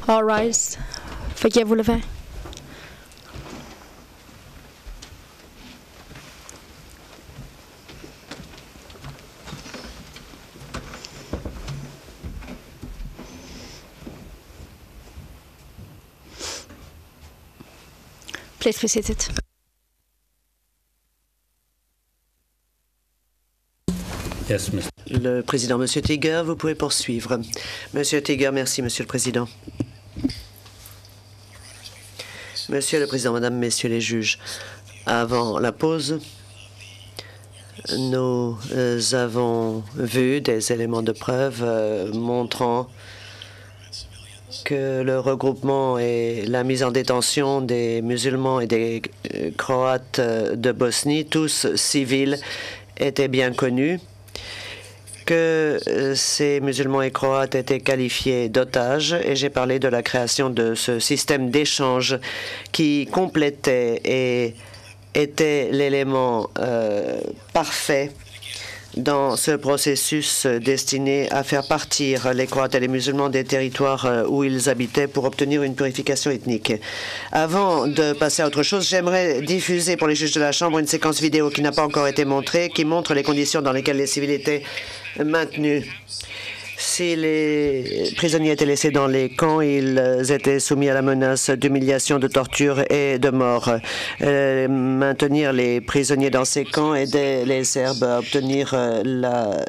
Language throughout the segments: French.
All rise. Veuillez vous lever. Please be seated. Yes, Mr. Le président, Monsieur Tiger, vous pouvez poursuivre. Monsieur Tiger, merci, Monsieur le Président. Monsieur le Président, Madame, Messieurs les juges, avant la pause, nous avons vu des éléments de preuve montrant que le regroupement et la mise en détention des musulmans et des Croates de Bosnie, tous civils, étaient bien connus, que ces musulmans et Croates étaient qualifiés d'otages, et j'ai parlé de la création de ce système d'échange qui complétait et était l'élément parfait dans ce processus destiné à faire partir les Croates et les musulmans des territoires où ils habitaient pour obtenir une purification ethnique. Avant de passer à autre chose, j'aimerais diffuser pour les juges de la Chambre une séquence vidéo qui n'a pas encore été montrée, qui montre les conditions dans lesquelles les civils étaient maintenus. Si les prisonniers étaient laissés dans les camps, ils étaient soumis à la menace d'humiliation, de torture et de mort. Maintenir les prisonniers dans ces camps aidait les Serbes à obtenir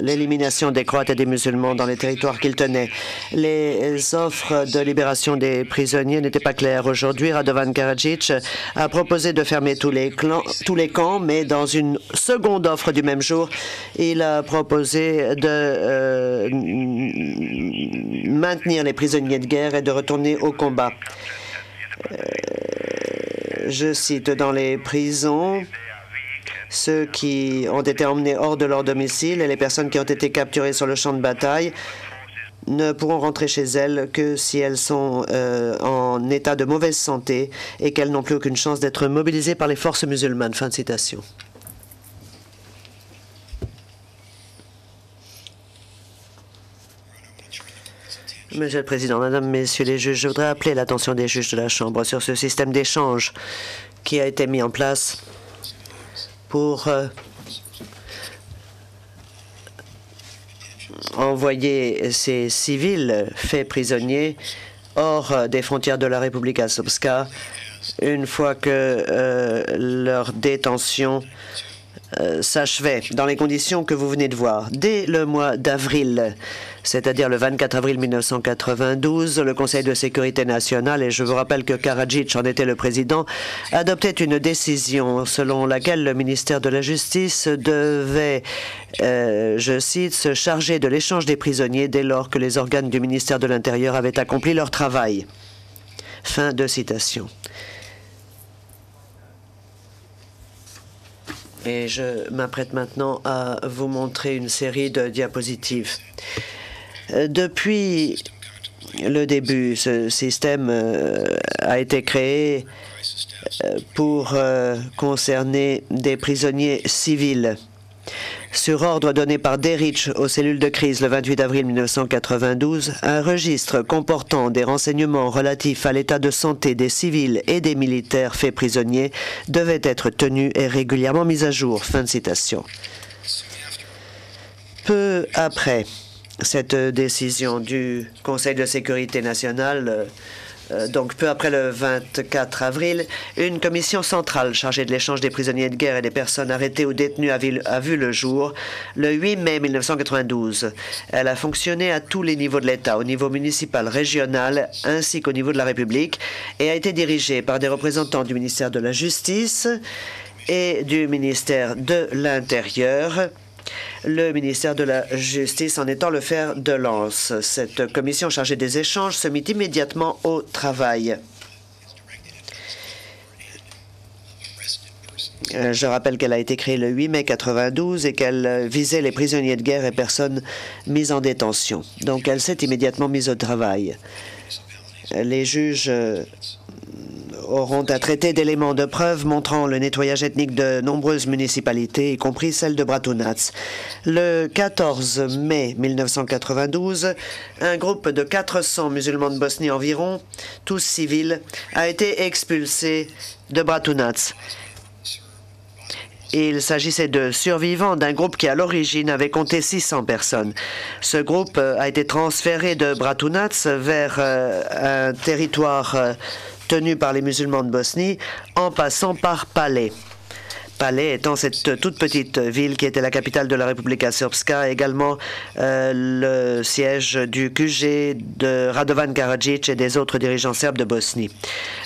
l'élimination des Croates et des musulmans dans les territoires qu'ils tenaient. Les offres de libération des prisonniers n'étaient pas claires. Aujourd'hui, Radovan Karadzic a proposé de fermer tous les camps, mais dans une seconde offre du même jour, il a proposé de maintenir les prisonniers de guerre et de retourner au combat. Je cite, dans les prisons, ceux qui ont été emmenés hors de leur domicile et les personnes qui ont été capturées sur le champ de bataille ne pourront rentrer chez elles que si elles sont en état de mauvaise santé et qu'elles n'ont plus aucune chance d'être mobilisées par les forces musulmanes. Fin de citation. Monsieur le Président, Madame, Messieurs les juges, je voudrais appeler l'attention des juges de la Chambre sur ce système d'échange qui a été mis en place pour envoyer ces civils faits prisonniers hors des frontières de la République à Srpska une fois que leur détention s'achevait dans les conditions que vous venez de voir. Dès le mois d'avril, c'est-à-dire le 24 avril 1992, le Conseil de sécurité nationale, et je vous rappelle que Karadzic en était le président, adoptait une décision selon laquelle le ministère de la Justice devait, je cite, se charger de l'échange des prisonniers dès lors que les organes du ministère de l'Intérieur avaient accompli leur travail. Fin de citation. Et je m'apprête maintenant à vous montrer une série de diapositives. Depuis le début, ce système a été créé pour concerner des prisonniers civils. Sur ordre donné par Deric aux cellules de crise le 28 avril 1992, un registre comportant des renseignements relatifs à l'état de santé des civils et des militaires faits prisonniers devait être tenu et régulièrement mis à jour. Fin de citation. Peu après cette décision du Conseil de sécurité nationale, donc peu après le 24 avril, une commission centrale chargée de l'échange des prisonniers de guerre et des personnes arrêtées ou détenues a vu le jour le 8 mai 1992. Elle a fonctionné à tous les niveaux de l'État, au niveau municipal, régional, ainsi qu'au niveau de la République, et a été dirigée par des représentants du ministère de la Justice et du ministère de l'Intérieur, le ministère de la Justice en étant le fer de lance. Cette commission chargée des échanges se mit immédiatement au travail. Je rappelle qu'elle a été créée le 8 mai 1992 et qu'elle visait les prisonniers de guerre et personnes mises en détention. Donc elle s'est immédiatement mise au travail. Les juges auront à traiter d'éléments de preuve montrant le nettoyage ethnique de nombreuses municipalités, y compris celle de Bratunac. Le 14 mai 1992, un groupe de 400 musulmans de Bosnie environ, tous civils, a été expulsé de Bratunac. Il s'agissait de survivants d'un groupe qui, à l'origine, avait compté 600 personnes. Ce groupe a été transféré de Bratunac vers un territoire tenu par les musulmans de Bosnie, en passant par Palais. Palais étant cette toute petite ville qui était la capitale de la Republika Srpska, également le siège du QG de Radovan Karadžić et des autres dirigeants serbes de Bosnie.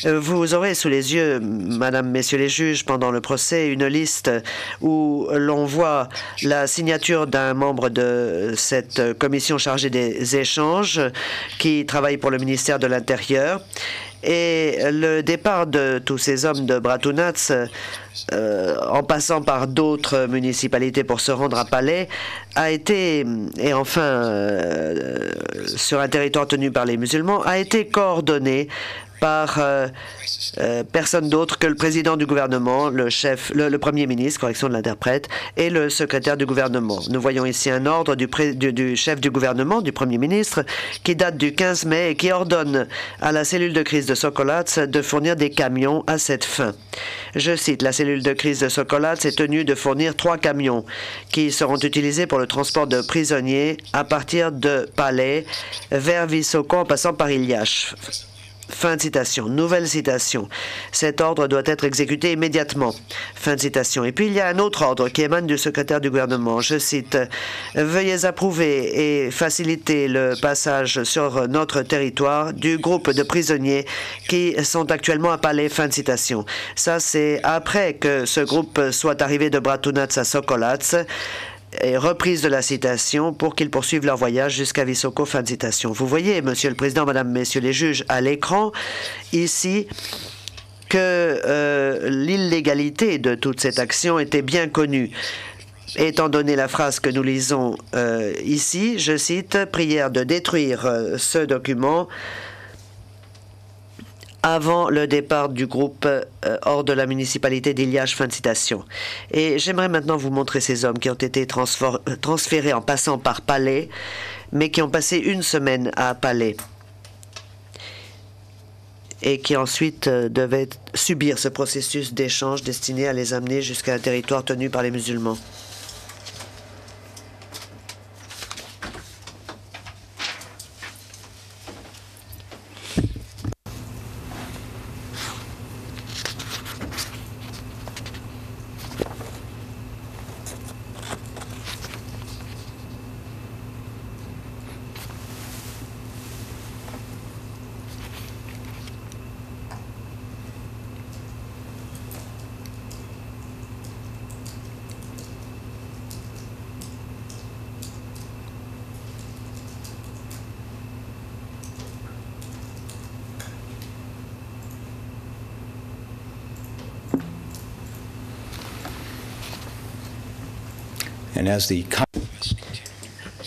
Vous aurez sous les yeux, Madame, Messieurs les juges, pendant le procès, une liste où l'on voit la signature d'un membre de cette commission chargée des échanges qui travaille pour le ministère de l'Intérieur. Et le départ de tous ces hommes de Bratunac, en passant par d'autres municipalités pour se rendre à Palais, a été, et enfin sur un territoire tenu par les musulmans, a été coordonné par personne d'autre que le président du gouvernement, le premier ministre, correction de l'interprète, et le secrétaire du gouvernement. Nous voyons ici un ordre du chef du gouvernement, du premier ministre, qui date du 15 mai et qui ordonne à la cellule de crise de Sokolac de fournir des camions à cette fin. Je cite, la cellule de crise de Sokolac est tenue de fournir 3 camions qui seront utilisés pour le transport de prisonniers à partir de Palais vers Visoko en passant par Iliash. Fin de citation. Nouvelle citation. Cet ordre doit être exécuté immédiatement. Fin de citation. Et puis il y a un autre ordre qui émane du secrétaire du gouvernement. Je cite, « Veuillez approuver et faciliter le passage sur notre territoire du groupe de prisonniers qui sont actuellement à Palais. » Fin de citation. Ça, c'est après que ce groupe soit arrivé de Bratunac à Sokolac. Et reprise de la citation pour qu'ils poursuivent leur voyage jusqu'à Visoko. Fin de citation. Vous voyez, Monsieur le Président, Madame, Messieurs les juges, à l'écran, ici, que l'illégalité de toute cette action était bien connue. Étant donné la phrase que nous lisons ici, je cite, « Prière de détruire ce document avant le départ du groupe hors de la municipalité d'Iliash », fin de citation. Et j'aimerais maintenant vous montrer ces hommes qui ont été transférés en passant par Palais, mais qui ont passé une semaine à Palais et qui ensuite devaient subir ce processus d'échange destiné à les amener jusqu'à un territoire tenu par les musulmans.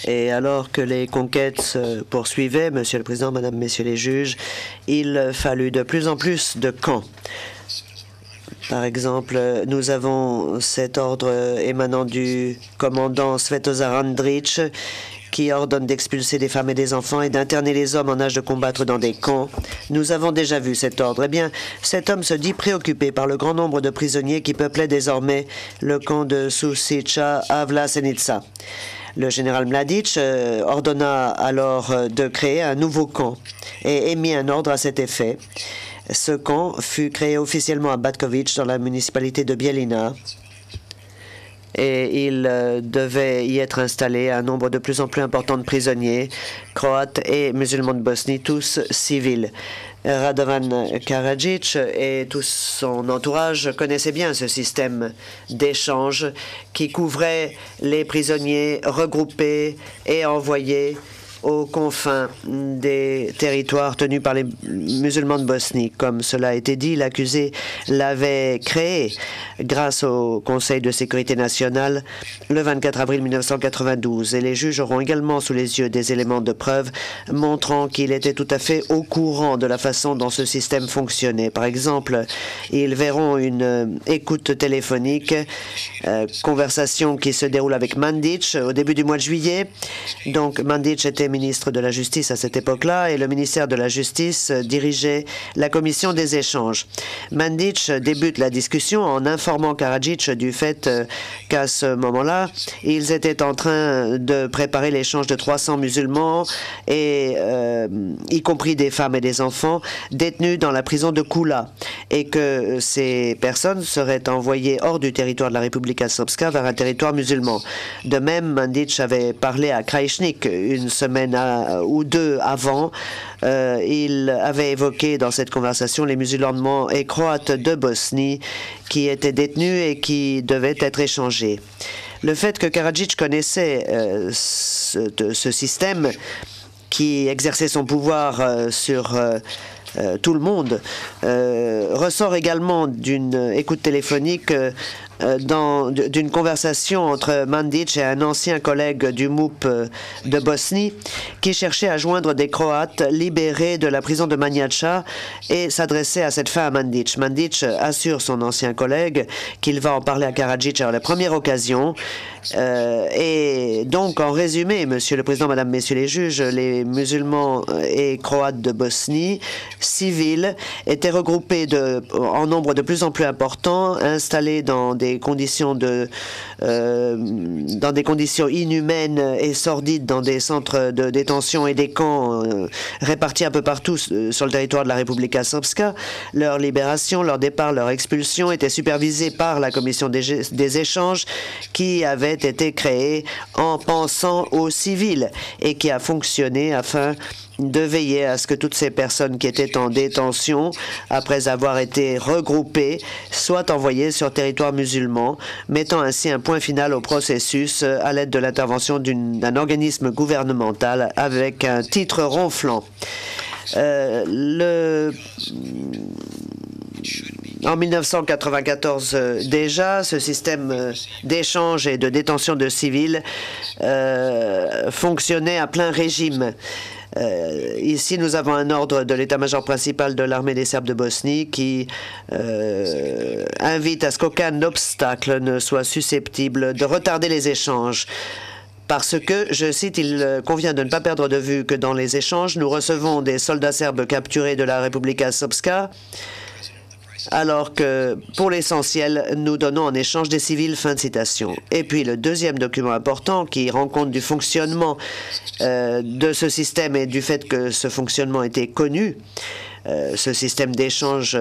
Et alors que les conquêtes se poursuivaient, Monsieur le Président, Madame, Messieurs les juges, il fallut de plus en plus de camps. Par exemple, nous avons cet ordre émanant du commandant Svetozar Andrić qui ordonne d'expulser des femmes et des enfants et d'interner les hommes en âge de combattre dans des camps. Nous avons déjà vu cet ordre. Eh bien, cet homme se dit préoccupé par le grand nombre de prisonniers qui peuplaient désormais le camp de Sušica à Vlasenica. Le général Mladić ordonna alors de créer un nouveau camp et émit un ordre à cet effet. Ce camp fut créé officiellement à Batković dans la municipalité de Bijeljina. Et il devait y être installé un nombre de plus en plus important de prisonniers, croates et musulmans de Bosnie, tous civils. Radovan Karadžić et tout son entourage connaissaient bien ce système d'échange qui couvrait les prisonniers regroupés et envoyés aux confins des territoires tenus par les musulmans de Bosnie. Comme cela a été dit, l'accusé l'avait créé grâce au Conseil de sécurité nationale le 24 avril 1992. Et les juges auront également sous les yeux des éléments de preuve montrant qu'il était tout à fait au courant de la façon dont ce système fonctionnait. Par exemple, ils verront une écoute téléphonique, conversation qui se déroule avec Mandić au début du mois de juillet. Donc, Mandić était ministre de la Justice à cette époque-là et le ministère de la Justice dirigeait la commission des échanges. Mandić débute la discussion en informant Karadzic du fait qu'à ce moment-là, ils étaient en train de préparer l'échange de 300 musulmans, et y compris des femmes et des enfants, détenus dans la prison de Kula, et que ces personnes seraient envoyées hors du territoire de la République Srpska vers un territoire musulman. De même, Mandić avait parlé à Krajišnik une semaine ou deux avant. Il avait évoqué dans cette conversation les musulmans et croates de Bosnie qui étaient détenus et qui devaient être échangés. Le fait que Karadzic connaissait ce système qui exerçait son pouvoir sur tout le monde ressort également d'une écoute téléphonique d'une conversation entre Mandić et un ancien collègue du MUP de Bosnie qui cherchait à joindre des Croates libérés de la prison de Manjača et s'adressait à cette fin à Mandić. Mandić assure son ancien collègue qu'il va en parler à Karadzic à la première occasion. Et donc, en résumé, Monsieur le Président, Madame, Messieurs les juges, les musulmans et Croates de Bosnie, civils, étaient regroupés en nombre de plus en plus important, installés dans des conditions inhumaines et sordides dans des centres de détention et des camps répartis un peu partout sur le territoire de la République Srpska. Leur libération, leur départ, leur expulsion étaient supervisés par la commission des échanges qui avait été créée en pensant aux civils et qui a fonctionné afin de veiller à ce que toutes ces personnes qui étaient en détention, après avoir été regroupées, soient envoyées sur territoire musulman, mettant ainsi un point final au processus à l'aide de l'intervention d'un organisme gouvernemental avec un titre ronflant. En 1994 déjà, ce système d'échange et de détention de civils fonctionnait à plein régime. Ici, nous avons un ordre de l'état-major principal de l'armée des Serbes de Bosnie qui invite à ce qu'aucun obstacle ne soit susceptible de retarder les échanges. Parce que, je cite, il convient de ne pas perdre de vue que dans les échanges, nous recevons des soldats serbes capturés de la République Srpska, alors que, pour l'essentiel, nous donnons en échange des civils. Fin de citation. Et puis, le deuxième document important qui rend compte du fonctionnement de ce système et du fait que ce fonctionnement était connu, ce système d'échange,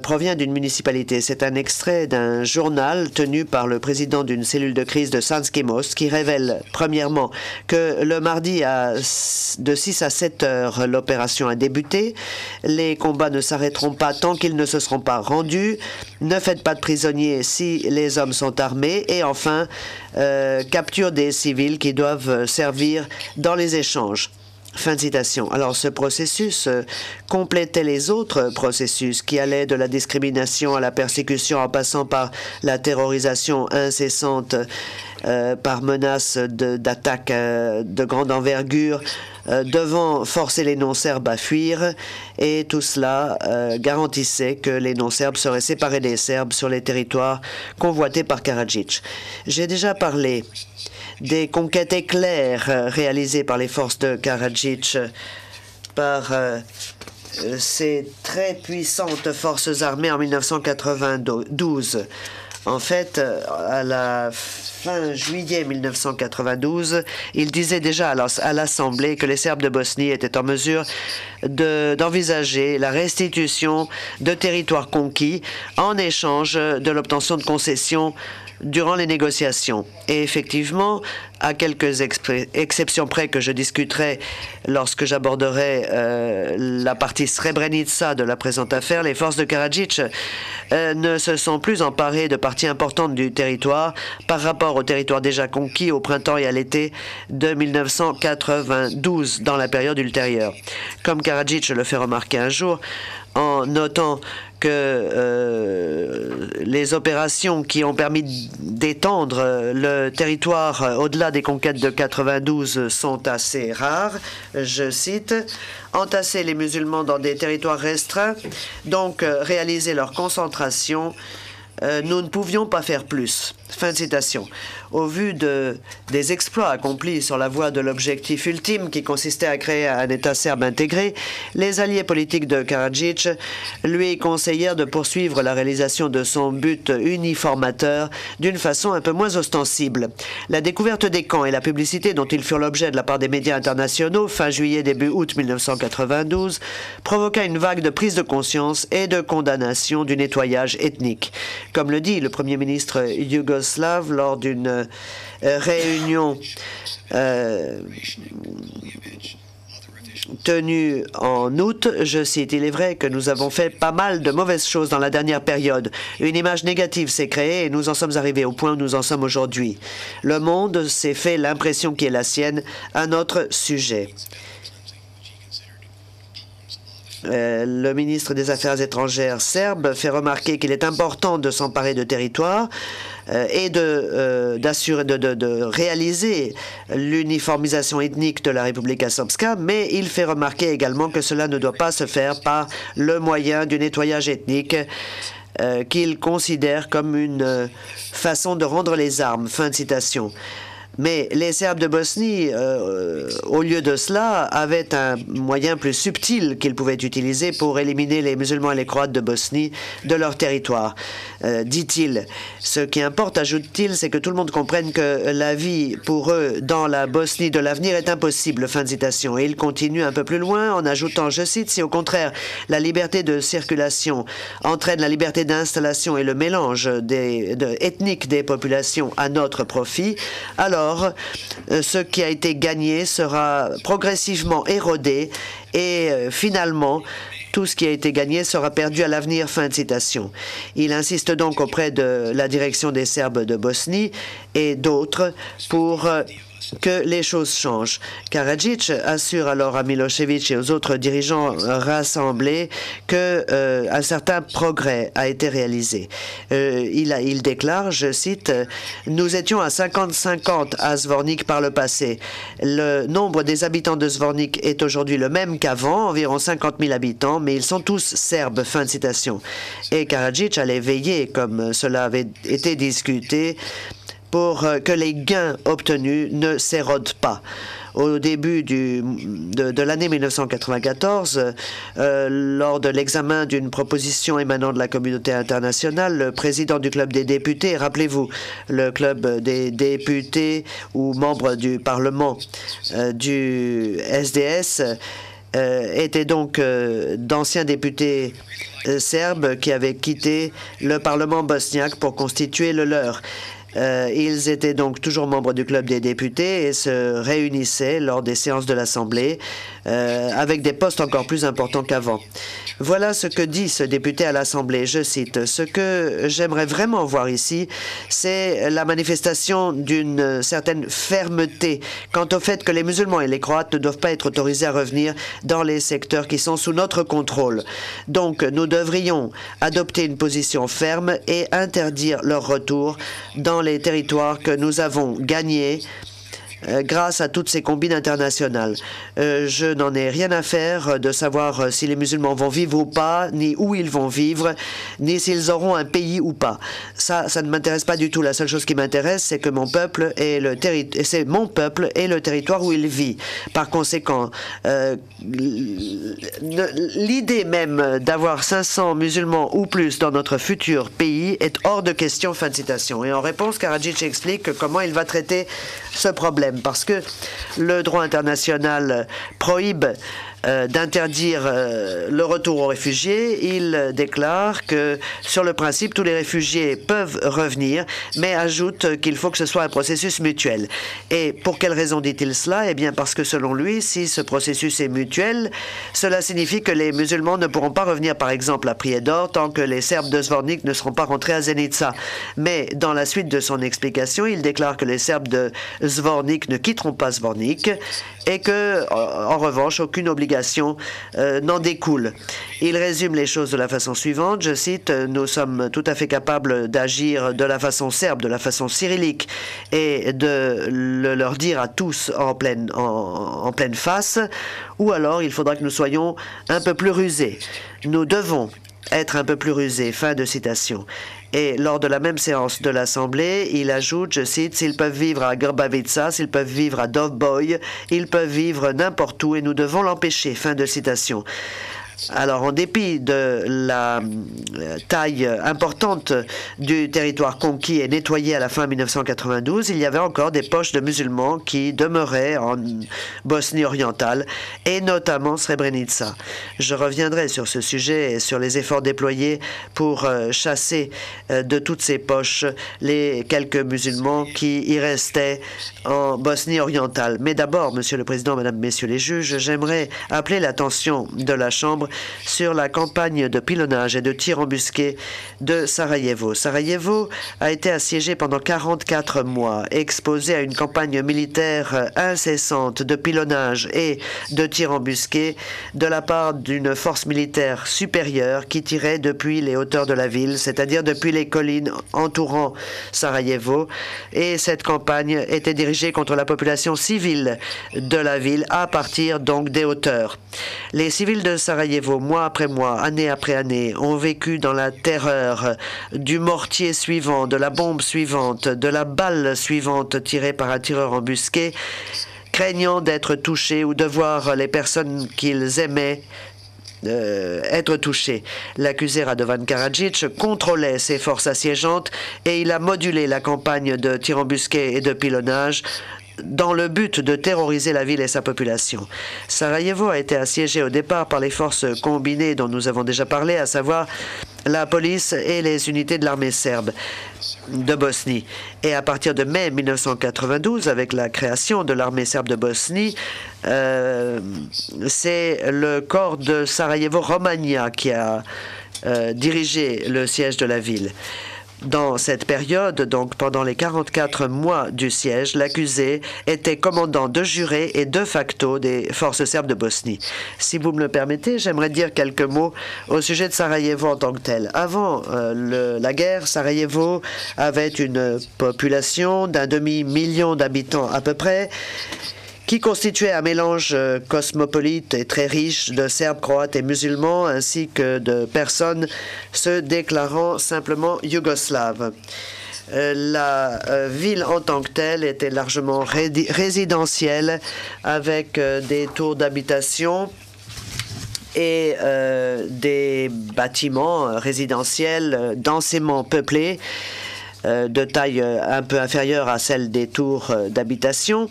provient d'une municipalité. C'est un extrait d'un journal tenu par le président d'une cellule de crise de Srpski Most qui révèle, premièrement, que le mardi de 6 à 7 heures, l'opération a débuté. Les combats ne s'arrêteront pas tant qu'ils ne se seront pas rendus. Ne faites pas de prisonniers si les hommes sont armés. Et enfin, capture des civils qui doivent servir dans les échanges. Fin de citation. Alors, ce processus complétait les autres processus qui allaient de la discrimination à la persécution en passant par la terrorisation incessante par menace d'attaques de grande envergure devant forcer les non-serbes à fuir, et tout cela garantissait que les non-serbes seraient séparés des Serbes sur les territoires convoités par Karadzic. J'ai déjà parlé des conquêtes éclairs réalisées par les forces de Karadzic, par ces très puissantes forces armées en 1992. En fait, à la fin juillet 1992, il disait déjà à l'Assemblée que les Serbes de Bosnie étaient en mesure d'envisager la restitution de territoires conquis en échange de l'obtention de concessions durant les négociations. Et effectivement, à quelques exceptions près que je discuterai lorsque j'aborderai la partie Srebrenica de la présente affaire, les forces de Karadzic ne se sont plus emparées de parties importantes du territoire par rapport au territoire déjà conquis au printemps et à l'été de 1992 dans la période ultérieure. Comme Karadzic le fait remarquer un jour, en notant que les opérations qui ont permis d'étendre le territoire au-delà des conquêtes de 92 sont assez rares. Je cite, « Entasser les musulmans dans des territoires restreints, donc réaliser leur concentration, nous ne pouvions pas faire plus. » Fin de citation. Au vu des exploits accomplis sur la voie de l'objectif ultime qui consistait à créer un État serbe intégré, les alliés politiques de Karadzic lui conseillèrent de poursuivre la réalisation de son but uniformateur d'une façon un peu moins ostensible. La découverte des camps et la publicité dont ils furent l'objet de la part des médias internationaux fin juillet, début août 1992 provoqua une vague de prise de conscience et de condamnation du nettoyage ethnique. Comme le dit le Premier ministre yougoslave lors d'une réunion tenue en août, je cite, « Il est vrai que nous avons fait pas mal de mauvaises choses dans la dernière période. Une image négative s'est créée et nous en sommes arrivés au point où nous en sommes aujourd'hui. Le monde s'est fait l'impression qui est la sienne à notre sujet. » Le ministre des Affaires étrangères serbe fait remarquer qu'il est important de s'emparer de territoires et de réaliser l'uniformisation ethnique de la Republika Srpska, mais il fait remarquer également que cela ne doit pas se faire par le moyen du nettoyage ethnique qu'il considère comme une façon de rendre les armes. Fin de citation. Mais les Serbes de Bosnie, au lieu de cela, avaient un moyen plus subtil qu'ils pouvaient utiliser pour éliminer les musulmans et les Croates de Bosnie de leur territoire. Dit-il, ce qui importe, ajoute-t-il, c'est que tout le monde comprenne que la vie pour eux dans la Bosnie de l'avenir est impossible. Fin de citation. Et il continue un peu plus loin en ajoutant, je cite, « Si au contraire la liberté de circulation entraîne la liberté d'installation et le mélange ethnique des populations à notre profit, alors ce qui a été gagné sera progressivement érodé et finalement, tout ce qui a été gagné sera perdu à l'avenir. » Fin de citation. Il insiste donc auprès de la direction des Serbes de Bosnie et d'autres pour que les choses changent. Karadzic assure alors à Milosevic et aux autres dirigeants rassemblés que un certain progrès a été réalisé. Il déclare, je cite, « Nous étions à 50-50 à Zvornik par le passé. Le nombre des habitants de Zvornik est aujourd'hui le même qu'avant, environ 50 000 habitants, mais ils sont tous serbes. » Fin de citation. Et Karadzic allait veiller, comme cela avait été discuté, pour que les gains obtenus ne s'érodent pas. Au début de l'année 1994, lors de l'examen d'une proposition émanant de la communauté internationale, le président du club des députés, rappelez-vous, le club des députés ou membres du Parlement du SDS, étaient donc d'anciens députés serbes qui avaient quitté le Parlement bosniaque pour constituer le leur. Ils étaient donc toujours membres du club des députés et se réunissaient lors des séances de l'Assemblée avec des postes encore plus importants qu'avant. Voilà ce que dit ce député à l'Assemblée. Je cite, « Ce que j'aimerais vraiment voir ici, c'est la manifestation d'une certaine fermeté quant au fait que les musulmans et les Croates ne doivent pas être autorisés à revenir dans les secteurs qui sont sous notre contrôle. Donc, nous devrions adopter une position ferme et interdire leur retour dans les territoires que nous avons gagnés grâce à toutes ces combines internationales. Je n'en ai rien à faire de savoir si les musulmans vont vivre ou pas, ni où ils vont vivre, ni s'ils auront un pays ou pas. Ça ne m'intéresse pas du tout. La seule chose qui m'intéresse, c'est que mon peuple est c'est mon peuple et le territoire où il vit. Par conséquent, l'idée même d'avoir 500 musulmans ou plus dans notre futur pays est hors de question. Fin de citation. Et en réponse, Karadzic explique comment il va traiter ce problème. Parce que le droit international prohibe d'interdire le retour aux réfugiés. Il déclare que, sur le principe, tous les réfugiés peuvent revenir, mais ajoute qu'il faut que ce soit un processus mutuel. Et pour quelle raison dit-il cela? Eh bien, parce que selon lui, si ce processus est mutuel, cela signifie que les musulmans ne pourront pas revenir, par exemple, à Prijedor tant que les Serbes de Zvornik ne seront pas rentrés à Zenica. Mais dans la suite de son explication, il déclare que les Serbes de Zvornik ne quitteront pas Zvornik et que, en revanche, aucune obligation n'en découle. Il résume les choses de la façon suivante, je cite, « Nous sommes tout à fait capables d'agir de la façon serbe, de la façon cyrillique, et de le leur dire à tous en pleine face, ou alors il faudra que nous soyons un peu plus rusés. Nous devons être un peu plus rusés. » Fin de citation. Et lors de la même séance de l'Assemblée, il ajoute, je cite, « S'ils peuvent vivre à Grbavica, s'ils peuvent vivre à Dovboj, ils peuvent vivre n'importe où et nous devons l'empêcher. » Fin de citation. Alors, en dépit de la taille importante du territoire conquis et nettoyé à la fin 1992, il y avait encore des poches de musulmans qui demeuraient en Bosnie orientale et notamment Srebrenica. Je reviendrai sur ce sujet et sur les efforts déployés pour chasser de toutes ces poches les quelques musulmans qui y restaient en Bosnie orientale. Mais d'abord, Monsieur le Président, Mesdames, Messieurs les juges, j'aimerais appeler l'attention de la Chambre sur la campagne de pilonnage et de tir embusqué de Sarajevo. Sarajevo a été assiégé pendant 44 mois, exposé à une campagne militaire incessante de pilonnage et de tir embusqué de la part d'une force militaire supérieure qui tirait depuis les hauteurs de la ville, c'est-à-dire depuis les collines entourant Sarajevo. Et cette campagne était dirigée contre la population civile de la ville à partir donc des hauteurs. Les civils de Sarajevo, mois après mois, année après année, ont vécu dans la terreur du mortier suivant, de la bombe suivante, de la balle suivante tirée par un tireur embusqué, craignant d'être touchés ou de voir les personnes qu'ils aimaient être touchés. L'accusé Radovan Karadzic contrôlait ses forces assiégeantes et il a modulé la campagne de tir embusqué et de pilonnage dans le but de terroriser la ville et sa population. Sarajevo a été assiégé au départ par les forces combinées dont nous avons déjà parlé, à savoir la police et les unités de l'armée serbe de Bosnie. Et à partir de mai 1992, avec la création de l'armée serbe de Bosnie, c'est le corps de Sarajevo-Romagna qui a dirigé le siège de la ville. Dans cette période, donc pendant les 44 mois du siège, l'accusé était commandant de juré et de facto des forces serbes de Bosnie. Si vous me le permettez, j'aimerais dire quelques mots au sujet de Sarajevo en tant que tel. Avant la guerre, Sarajevo avait une population d'1 demi-million d'habitants à peu près, qui constituait un mélange cosmopolite et très riche de Serbes, Croates et musulmans, ainsi que de personnes se déclarant simplement yougoslaves. La ville en tant que telle était largement résidentielle, avec des tours d'habitation et des bâtiments résidentiels densément peuplés, de taille un peu inférieure à celle des tours d'habitation.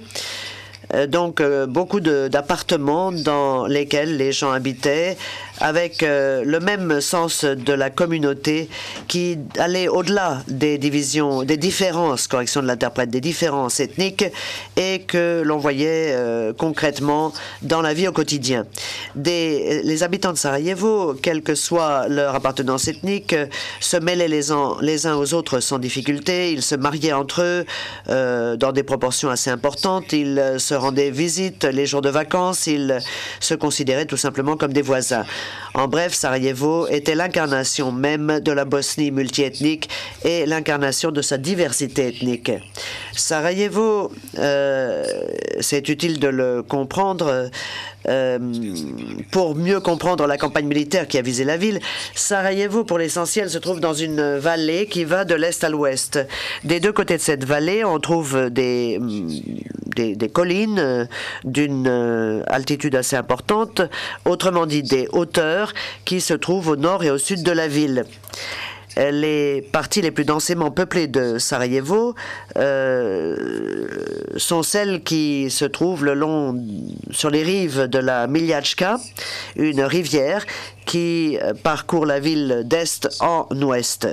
Donc, beaucoup d'appartements dans lesquels les gens habitaient avec le même sens de la communauté qui allait au-delà des divisions, des différences, correction de l'interprète, des différences ethniques et que l'on voyait concrètement dans la vie au quotidien. Les habitants de Sarajevo, quelle que soit leur appartenance ethnique, se mêlaient les uns aux autres sans difficulté. Ils se mariaient entre eux dans des proportions assez importantes. Ils se rendaient visite les jours de vacances. Ils se considéraient tout simplement comme des voisins. En bref, Sarajevo était l'incarnation même de la Bosnie multiethnique et l'incarnation de sa diversité ethnique. Sarajevo, c'est utile de le comprendre pour mieux comprendre la campagne militaire qui a visé la ville. Sarajevo, pour l'essentiel, se trouve dans une vallée qui va de l'est à l'ouest. Des deux côtés de cette vallée, on trouve des collines d'une altitude assez importante, autrement dit des hauteurs qui se trouvent au nord et au sud de la ville. les parties les plus densément peuplées de Sarajevo sont celles qui se trouvent sur les rives de la Miljačka, une rivière qui parcourt la ville d'est en ouest.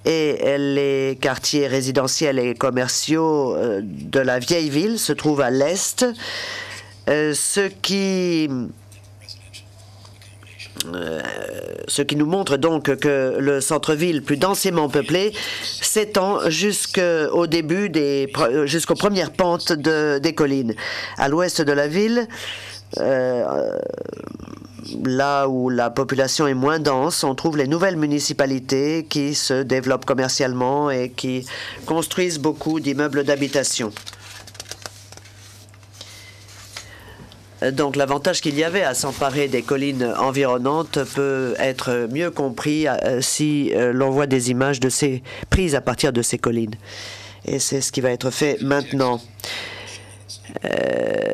Et les quartiers résidentiels et commerciaux de la vieille ville se trouvent à l'est, ce qui nous montre donc que le centre-ville plus densément peuplé s'étend jusqu'aux premières pentes des collines. À l'ouest de la ville, là où la population est moins dense, on trouve les nouvelles municipalités qui se développent commercialement et qui construisent beaucoup d'immeubles d'habitation. Donc l'avantage qu'il y avait à s'emparer des collines environnantes peut être mieux compris si l'on voit des images prises à partir de ces collines. Et c'est ce qui va être fait maintenant.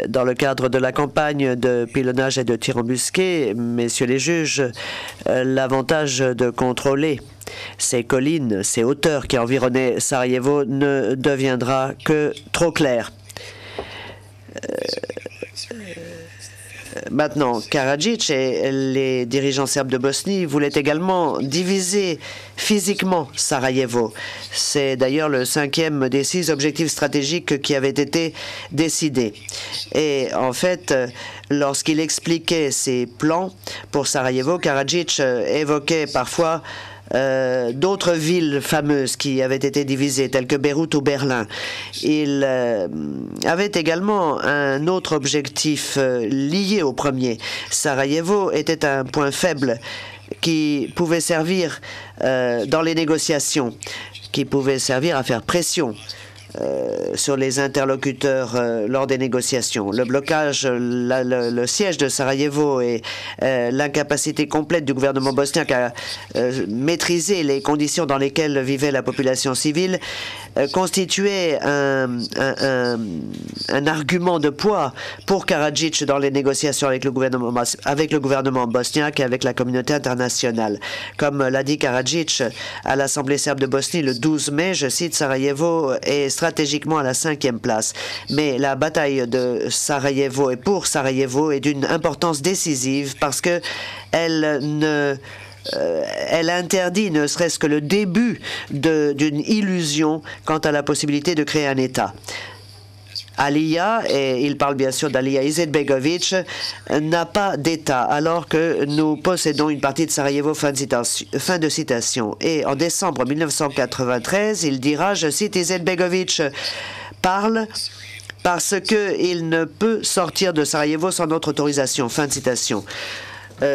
Dans le cadre de la campagne de pilonnage et de tir embusqué, messieurs les juges, l'avantage de contrôler ces collines, ces hauteurs qui environnaient Sarajevo ne deviendra que trop clair. Maintenant, Karadzic et les dirigeants serbes de Bosnie voulaient également diviser physiquement Sarajevo. C'est d'ailleurs le 5e des 6 objectifs stratégiques qui avaient été décidés. Et en fait, lorsqu'il expliquait ses plans pour Sarajevo, Karadzic évoquait parfois d'autres villes fameuses qui avaient été divisées, telles que Beyrouth ou Berlin. Il avait également un autre objectif lié au premier. Sarajevo était un point faible qui pouvait servir dans les négociations, qui pouvait servir à faire pression sur les interlocuteurs lors des négociations. Le blocage, le siège de Sarajevo et l'incapacité complète du gouvernement bosniaque à maîtriser les conditions dans lesquelles vivait la population civile constituait un argument de poids pour Karadzic dans les négociations avec le gouvernement bosniaque et avec la communauté internationale. Comme l'a dit Karadzic à l'Assemblée serbe de Bosnie le 12 mai, je cite, Sarajevo est stratégiquement à la 5e place. Mais la bataille de Sarajevo et pour Sarajevo est d'une importance décisive parce que elle interdit ne serait-ce que le début d'une illusion quant à la possibilité de créer un État. Alija, et il parle bien sûr d'Alija Izetbegovic, n'a pas d'État, alors que nous possédons une partie de Sarajevo, fin de citation. Et en décembre 1993, il dira, je cite, Izetbegovic parle parce qu'il ne peut sortir de Sarajevo sans notre autorisation, fin de citation.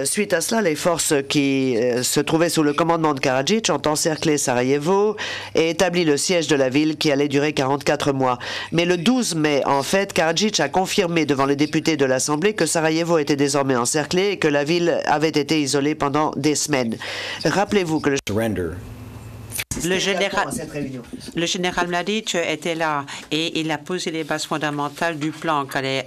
Suite à cela, les forces qui se trouvaient sous le commandement de Karadzic ont encerclé Sarajevo et établi le siège de la ville qui allait durer 44 mois. Mais le 12 mai, en fait, Karadzic a confirmé devant les députés de l'Assemblée que Sarajevo était désormais encerclé et que la ville avait été isolée pendant des semaines. Rappelez-vous que le général Mladic était là et il a posé les bases fondamentales du plan qu'allaient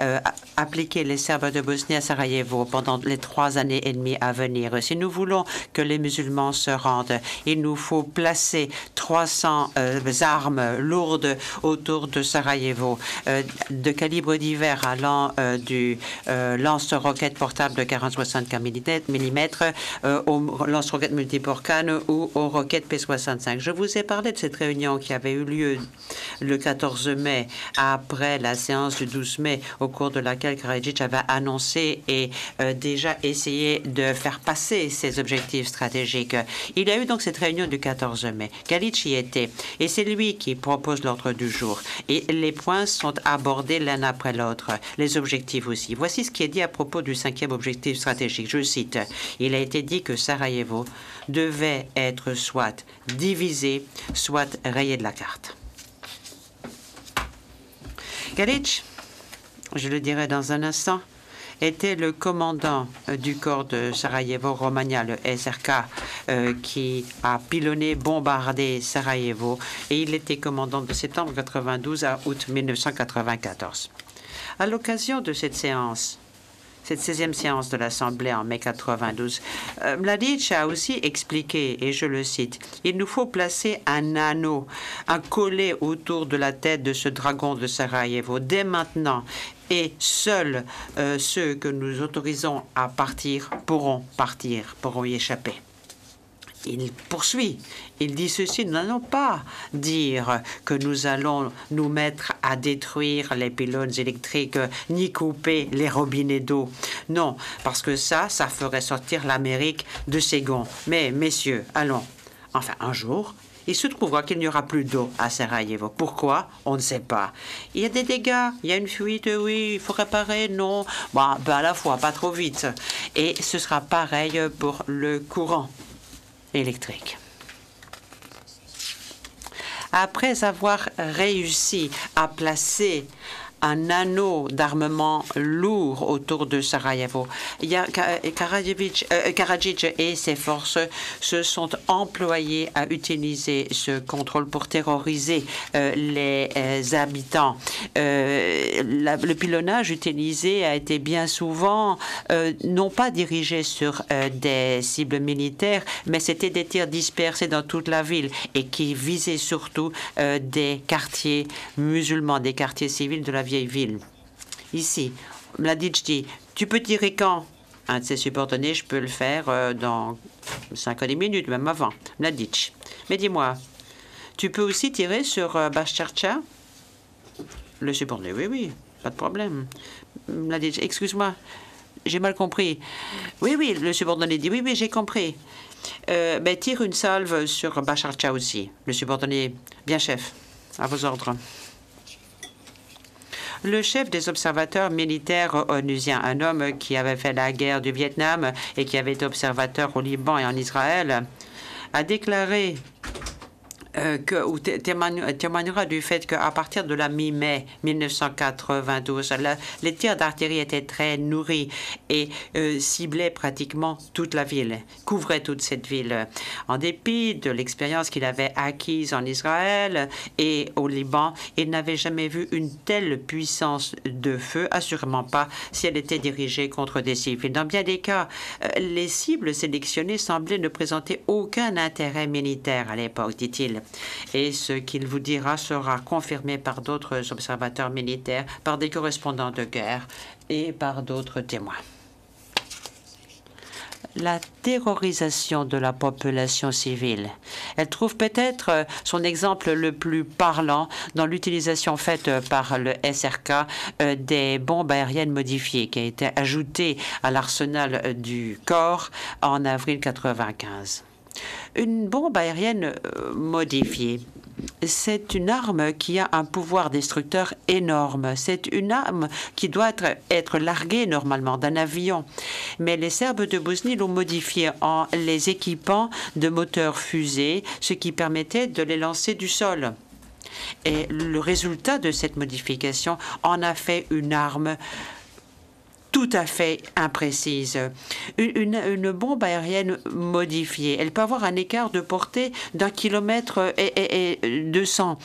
appliquer les Serbes de Bosnie à Sarajevo pendant les 3 années et demie à venir. Si nous voulons que les musulmans se rendent, il nous faut placer 300 armes lourdes autour de Sarajevo, de calibres divers allant du lance-roquettes portable de 40-64 mm aux lance-roquettes multiporcanes ou aux roquettes P-65. Je vous ai parlé de cette réunion qui avait eu lieu le 14 mai après la séance du 12 mai au cours de laquelle Karadzic avait annoncé et déjà essayé de faire passer ses objectifs stratégiques. Il y a eu donc cette réunion du 14 mai. Kalic y était et c'est lui qui propose l'ordre du jour. Et les points sont abordés l'un après l'autre, les objectifs aussi. Voici ce qui est dit à propos du 5e objectif stratégique. Je cite, il a été dit que Sarajevo devait être soit divisé, soit rayé de la carte. Kalic, je le dirai dans un instant, était le commandant du corps de Sarajevo-Romagna, le SRK, qui a pilonné, bombardé Sarajevo, et il était commandant de septembre 1992 à août 1994. À l'occasion de cette séance, cette 16e séance de l'Assemblée en mai 92. Mladic a aussi expliqué, et je le cite, « Il nous faut placer un anneau, un collet autour de la tête de ce dragon de Sarajevo dès maintenant. Et seuls ceux que nous autorisons à partir, pourront y échapper. » Il poursuit. Il dit ceci, nous n'allons pas dire que nous allons nous mettre à détruire les pylônes électriques ni couper les robinets d'eau. Non, parce que ça ferait sortir l'Amérique de ses gonds. Mais, messieurs, allons. Enfin, un jour, il se trouvera qu'il n'y aura plus d'eau à Sarajevo. Pourquoi? On ne sait pas. Il y a des dégâts, il y a une fuite, oui, il faut réparer, non. Bon, à la fois, pas trop vite. Et ce sera pareil pour le courant électrique. Après avoir réussi à placer un anneau d'armement lourd autour de Sarajevo, Karadzic et ses forces se sont employés à utiliser ce contrôle pour terroriser les habitants. Le pilonnage utilisé a été bien souvent non pas dirigé sur des cibles militaires, mais c'était des tirs dispersés dans toute la ville et qui visaient surtout des quartiers musulmans, des quartiers civils de la vieille ville. Ici, Mladic dit, tu peux tirer quand? Un de ses subordonnés, je peux le faire dans 5 à 10 minutes, même avant. Mladic. Mais dis-moi, tu peux aussi tirer sur Bashcharcha? Le subordonné, oui, pas de problème. Mladic, excuse-moi, j'ai mal compris. Oui, le subordonné dit, oui, j'ai compris. Ben, tire une salve sur Bashcharcha aussi. Le subordonné, bien chef, à vos ordres. Le chef des observateurs militaires onusiens, un homme qui avait fait la guerre du Vietnam et qui avait été observateur au Liban et en Israël, a déclaré ou témoignera du fait qu'à partir de la mi-mai 1992, les tirs d'artillerie étaient très nourris et ciblaient pratiquement toute la ville, couvraient toute cette ville. En dépit de l'expérience qu'il avait acquise en Israël et au Liban, il n'avait jamais vu une telle puissance de feu, assurément pas si elle était dirigée contre des civils. Dans bien des cas, les cibles sélectionnées semblaient ne présenter aucun intérêt militaire à l'époque, dit-il. Et ce qu'il vous dira sera confirmé par d'autres observateurs militaires, par des correspondants de guerre et par d'autres témoins. La terrorisation de la population civile. Elle trouve peut-être son exemple le plus parlant dans l'utilisation faite par le SRK des bombes aériennes modifiées qui a été ajoutée à l'arsenal du corps en avril 1995. Une bombe aérienne modifiée, c'est une arme qui a un pouvoir destructeur énorme. C'est une arme qui doit être larguée normalement d'un avion. Mais les Serbes de Bosnie l'ont modifiée en les équipant de moteurs fusées, ce qui permettait de les lancer du sol. Et le résultat de cette modification en a fait une arme tout à fait imprécise. Une bombe aérienne modifiée, elle peut avoir un écart de portée d'1 kilomètre et 200,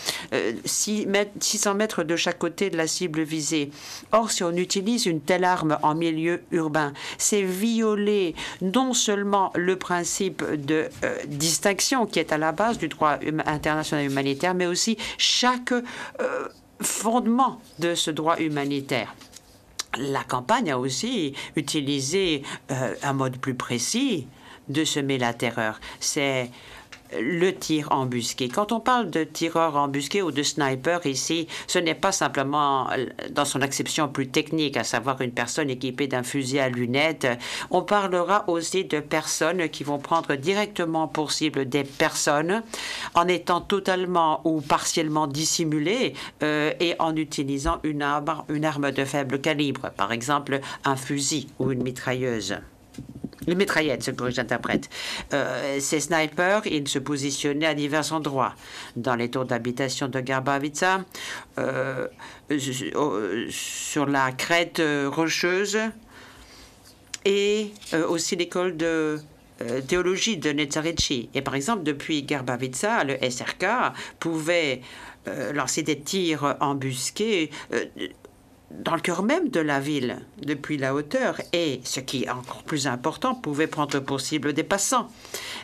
600 mètres de chaque côté de la cible visée. Or, si on utilise une telle arme en milieu urbain, c'est violer non seulement le principe de distinction qui est à la base du droit international humanitaire, mais aussi chaque fondement de ce droit humanitaire. La campagne a aussi utilisé un mode plus précis de semer la terreur. C'est le tir embusqué. Quand on parle de tireur embusqué ou de sniper ici, ce n'est pas simplement dans son acception plus technique, à savoir une personne équipée d'un fusil à lunettes. On parlera aussi de personnes qui vont prendre directement pour cible des personnes en étant totalement ou partiellement dissimulées et en utilisant une arme de faible calibre, par exemple un fusil ou une mitrailleuse. Une mitraillette, ce que j'interprète. Ces snipers, ils se positionnaient à divers endroits. Dans les tours d'habitation de Garbavica, sur la crête rocheuse et aussi l'école de théologie de Netzarici. Et par exemple, depuis Garbavica, le SRK pouvait lancer des tirs embusqués dans le cœur même de la ville, depuis la hauteur, et, ce qui est encore plus important, pouvait prendre pour cible des passants,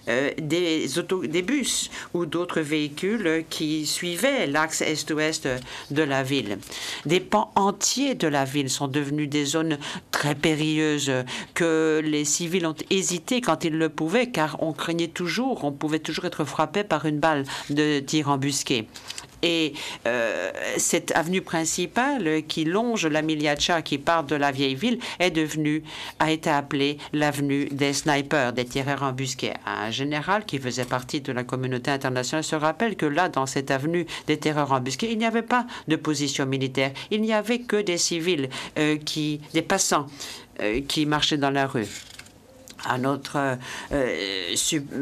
des bus ou d'autres véhicules qui suivaient l'axe est-ouest de la ville. Des pans entiers de la ville sont devenus des zones très périlleuses que les civils ont hésité quand ils le pouvaient, car on craignait toujours, on pouvait toujours être frappé par une balle de tir embusqué. Et cette avenue principale qui longe la Miliacha, qui part de la vieille ville, a été appelée l'avenue des snipers, des tireurs embusqués. Un général qui faisait partie de la communauté internationale se rappelle que là, dans cette avenue des tireurs embusqués, il n'y avait pas de position militaire. Il n'y avait que des civils, des passants qui marchaient dans la rue. Un autre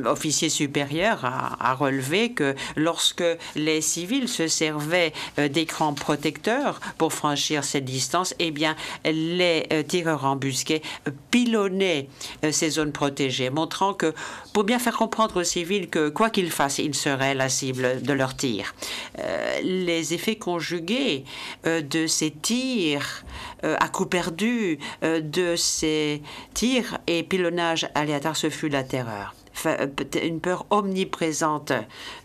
officier supérieur a relevé que lorsque les civils se servaient d'écrans protecteurs pour franchir cette distance, eh bien, les tireurs embusqués pilonnaient ces zones protégées, montrant que, pour bien faire comprendre aux civils que, quoi qu'ils fassent, ils seraient la cible de leurs tirs. Les effets conjugués de ces tirs à coup perdu, de ces tirs et pilonnages aléatoires, ce fut la terreur. Une peur omniprésente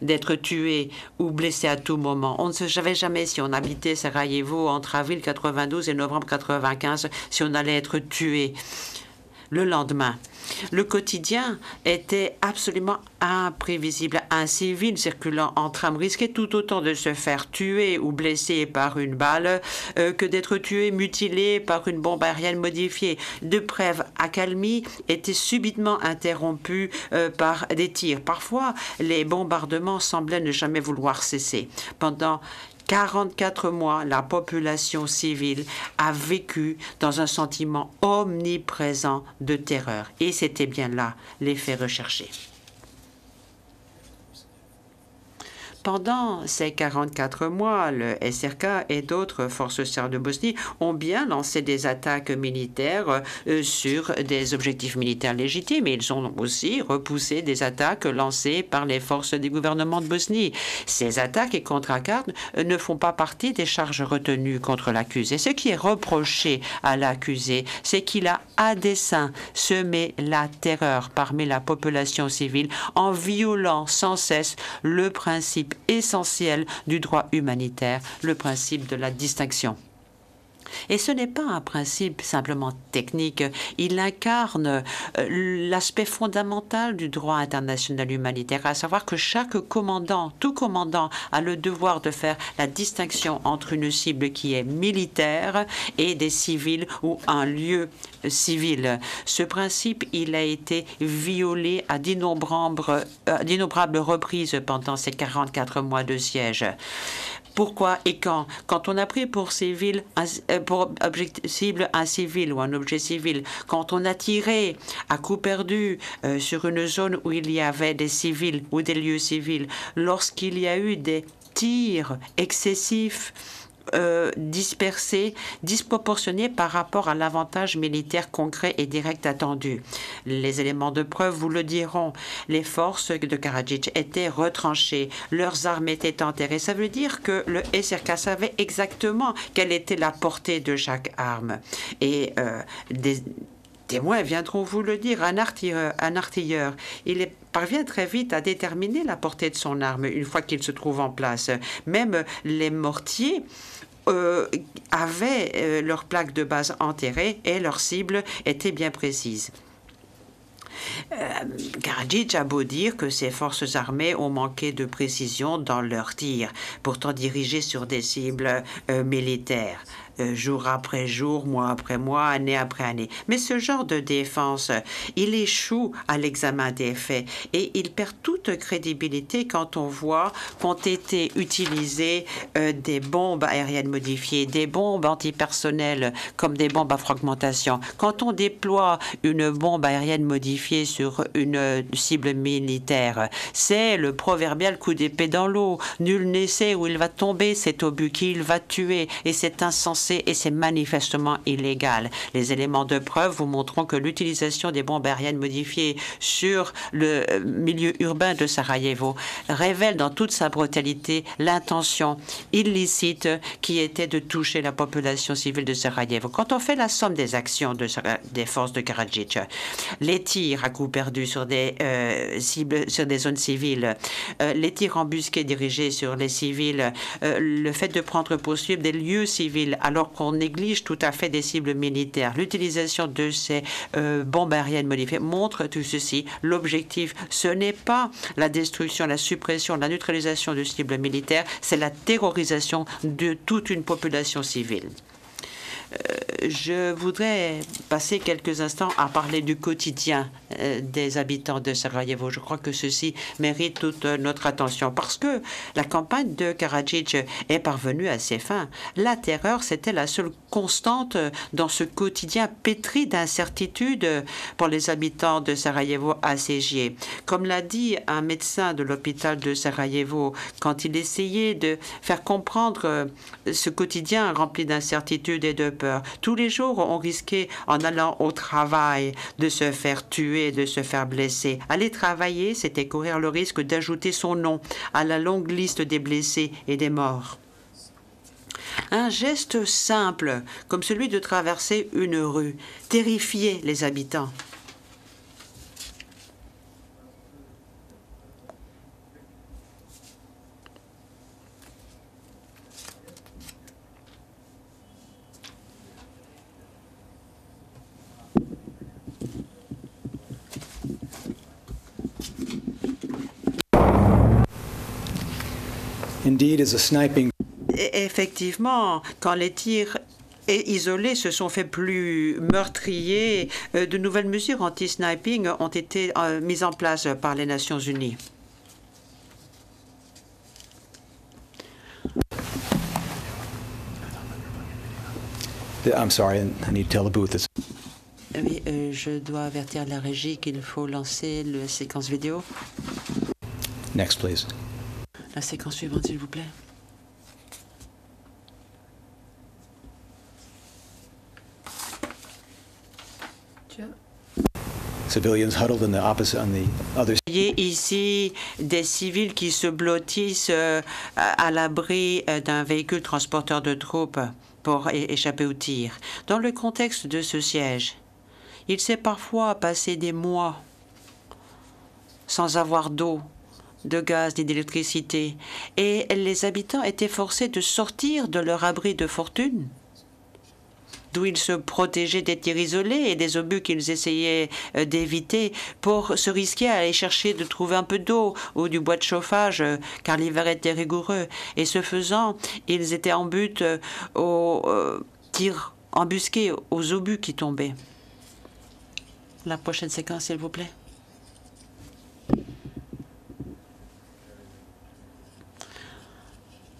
d'être tué ou blessé à tout moment. On ne savait jamais si on habitait Sarajevo entre avril 92 et novembre 95, si on allait être tué le lendemain. Le quotidien était absolument imprévisible. Un civil circulant en tram risquait tout autant de se faire tuer ou blesser par une balle que d'être tué, mutilé par une bombe aérienne modifiée. De brèves accalmies étaient subitement interrompues par des tirs. Parfois, les bombardements semblaient ne jamais vouloir cesser. Pendant 44 mois, la population civile a vécu dans un sentiment omniprésent de terreur. Et c'était bien là l'effet recherché. Pendant ces 44 mois, le SRK et d'autres forces serbes de Bosnie ont bien lancé des attaques militaires sur des objectifs militaires légitimes. Et ils ont aussi repoussé des attaques lancées par les forces du gouvernement de Bosnie. Ces attaques et contre-attaques ne font pas partie des charges retenues contre l'accusé. Ce qui est reproché à l'accusé, c'est qu'il a à dessein semé la terreur parmi la population civile en violant sans cesse le principe essentiel du droit humanitaire, le principe de la distinction. Et ce n'est pas un principe simplement technique, il incarne l'aspect fondamental du droit international humanitaire, à savoir que chaque commandant, tout commandant, a le devoir de faire la distinction entre une cible qui est militaire et des civils ou un lieu civil. Ce principe, il a été violé à d'innombrables reprises pendant ces 44 mois de siège. Pourquoi et quand? Quand on a pris pour cible un civil ou un objet civil, quand on a tiré à coup perdu sur une zone où il y avait des civils ou des lieux civils, lorsqu'il y a eu des tirs excessifs, dispersés, disproportionnés par rapport à l'avantage militaire concret et direct attendu. Les éléments de preuve vous le diront. Les forces de Karadzic étaient retranchées, leurs armes étaient enterrées. Ça veut dire que le SRK savait exactement quelle était la portée de chaque arme. Et des témoins viendront vous le dire. Un artilleur, parvient très vite à déterminer la portée de son arme une fois qu'il se trouve en place. Même les mortiers avaient leurs plaques de base enterrées et leur cible était bien précise. Karadzic a beau dire que ses forces armées ont manqué de précision dans leurs tirs, pourtant dirigés sur des cibles militaires. Jour après jour, mois après mois, année après année. Mais ce genre de défense, il échoue à l'examen des faits et il perd toute crédibilité quand on voit qu'ont été utilisées des bombes aériennes modifiées, des bombes antipersonnelles comme des bombes à fragmentation. Quand on déploie une bombe aérienne modifiée sur une cible militaire, c'est le proverbial coup d'épée dans l'eau. Nul ne sait où il va tomber, cet obus qui il va tuer et c'est insensé forcé et c'est manifestement illégal. Les éléments de preuve vous montreront que l'utilisation des bombes aériennes modifiées sur le milieu urbain de Sarajevo révèle dans toute sa brutalité l'intention illicite qui était de toucher la population civile de Sarajevo. Quand on fait la somme des actions des forces de Karadzic, les tirs à coups perdus sur des cibles, sur des zones civiles, les tirs embusqués dirigés sur les civils, le fait de prendre pour cible des lieux civils alors qu'on néglige tout à fait des cibles militaires, l'utilisation de ces bombes aériennes modifiées montre tout ceci. L'objectif, ce n'est pas la destruction, la suppression, la neutralisation de cibles militaires, c'est la terrorisation de toute une population civile. Je voudrais passer quelques instants à parler du quotidien des habitants de Sarajevo. Je crois que ceci mérite toute notre attention parce que la campagne de Karadzic est parvenue à ses fins. La terreur, c'était la seule constante dans ce quotidien pétri d'incertitude pour les habitants de Sarajevo assiégés. Comme l'a dit un médecin de l'hôpital de Sarajevo quand il essayait de faire comprendre ce quotidien rempli d'incertitude et de peur. Tous les jours, on risquait, en allant au travail, de se faire tuer, de se faire blesser. Aller travailler, c'était courir le risque d'ajouter son nom à la longue liste des blessés et des morts. Un geste simple, comme celui de traverser une rue, terrifiait les habitants. Indeed, as a sniping Effectivement, quand les tirs isolés se sont fait plus meurtriers, de nouvelles mesures anti-sniping ont été mises en place par les Nations Unies. I'm sorry, I need to tell the booth this. Oui, je dois avertir la régie qu'il faut lancer la séquence vidéo. Next, please. La séquence suivante, s'il vous plaît. Civilians huddled on the opposite, on the other. Vous voyez ici des civils qui se blottissent à l'abri d'un véhicule transporteur de troupes pour échapper aux tirs. Dans le contexte de ce siège, il s'est parfois passé des mois sans avoir d'eau, de gaz ni d'électricité, et les habitants étaient forcés de sortir de leur abri de fortune, d'où ils se protégeaient des tirs isolés et des obus qu'ils essayaient d'éviter pour se risquer à aller chercher de trouver un peu d'eau ou du bois de chauffage, car l'hiver était rigoureux. Et ce faisant, ils étaient en but aux tirs embusqués, aux obus qui tombaient. La prochaine séquence, s'il vous plaît.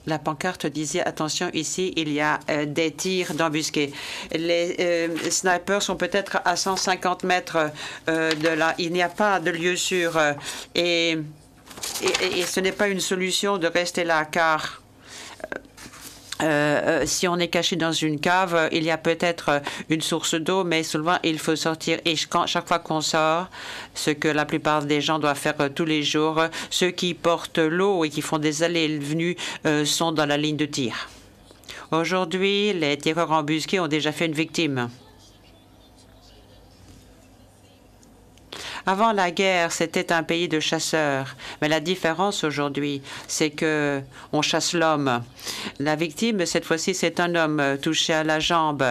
La pancarte disait, attention, ici, il y a des tirs d'embusqués. Les snipers sont peut-être à 150 mètres de là. Il n'y a pas de lieu sûr. Et ce n'est pas une solution de rester là, car si on est caché dans une cave, il y a peut-être une source d'eau, mais souvent il faut sortir. Et chaque fois qu'on sort, ce que la plupart des gens doivent faire tous les jours, ceux qui portent l'eau et qui font des allées et venues sont dans la ligne de tir. Aujourd'hui, les tireurs embusqués ont déjà fait une victime. Avant la guerre, c'était un pays de chasseurs. Mais la différence aujourd'hui, c'est que on chasse l'homme. La victime, cette fois-ci, c'est un homme touché à la jambe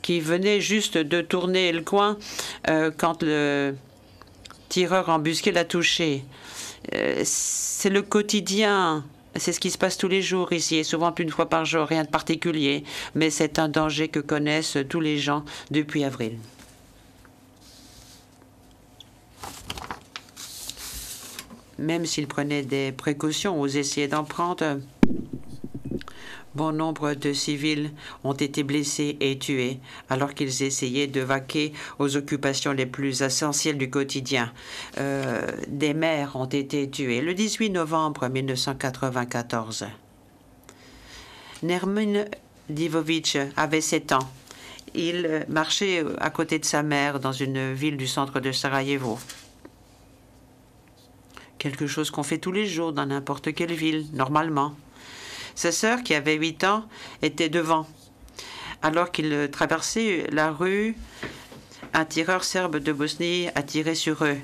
qui venait juste de tourner le coin quand le tireur embusqué l'a touché. C'est le quotidien. C'est ce qui se passe tous les jours ici, et souvent plus d'une fois par jour, rien de particulier. Mais c'est un danger que connaissent tous les gens depuis avril. Même s'ils prenaient des précautions ou essayaient d'en prendre, bon nombre de civils ont été blessés et tués alors qu'ils essayaient de vaquer aux occupations les plus essentielles du quotidien. Des mères ont été tuées le 18 novembre 1994. Nermin Divovic avait 7 ans. Il marchait à côté de sa mère dans une ville du centre de Sarajevo. Quelque chose qu'on fait tous les jours dans n'importe quelle ville, normalement. Sa sœur, qui avait 8 ans, était devant. Alors qu'il traversait la rue, un tireur serbe de Bosnie a tiré sur eux.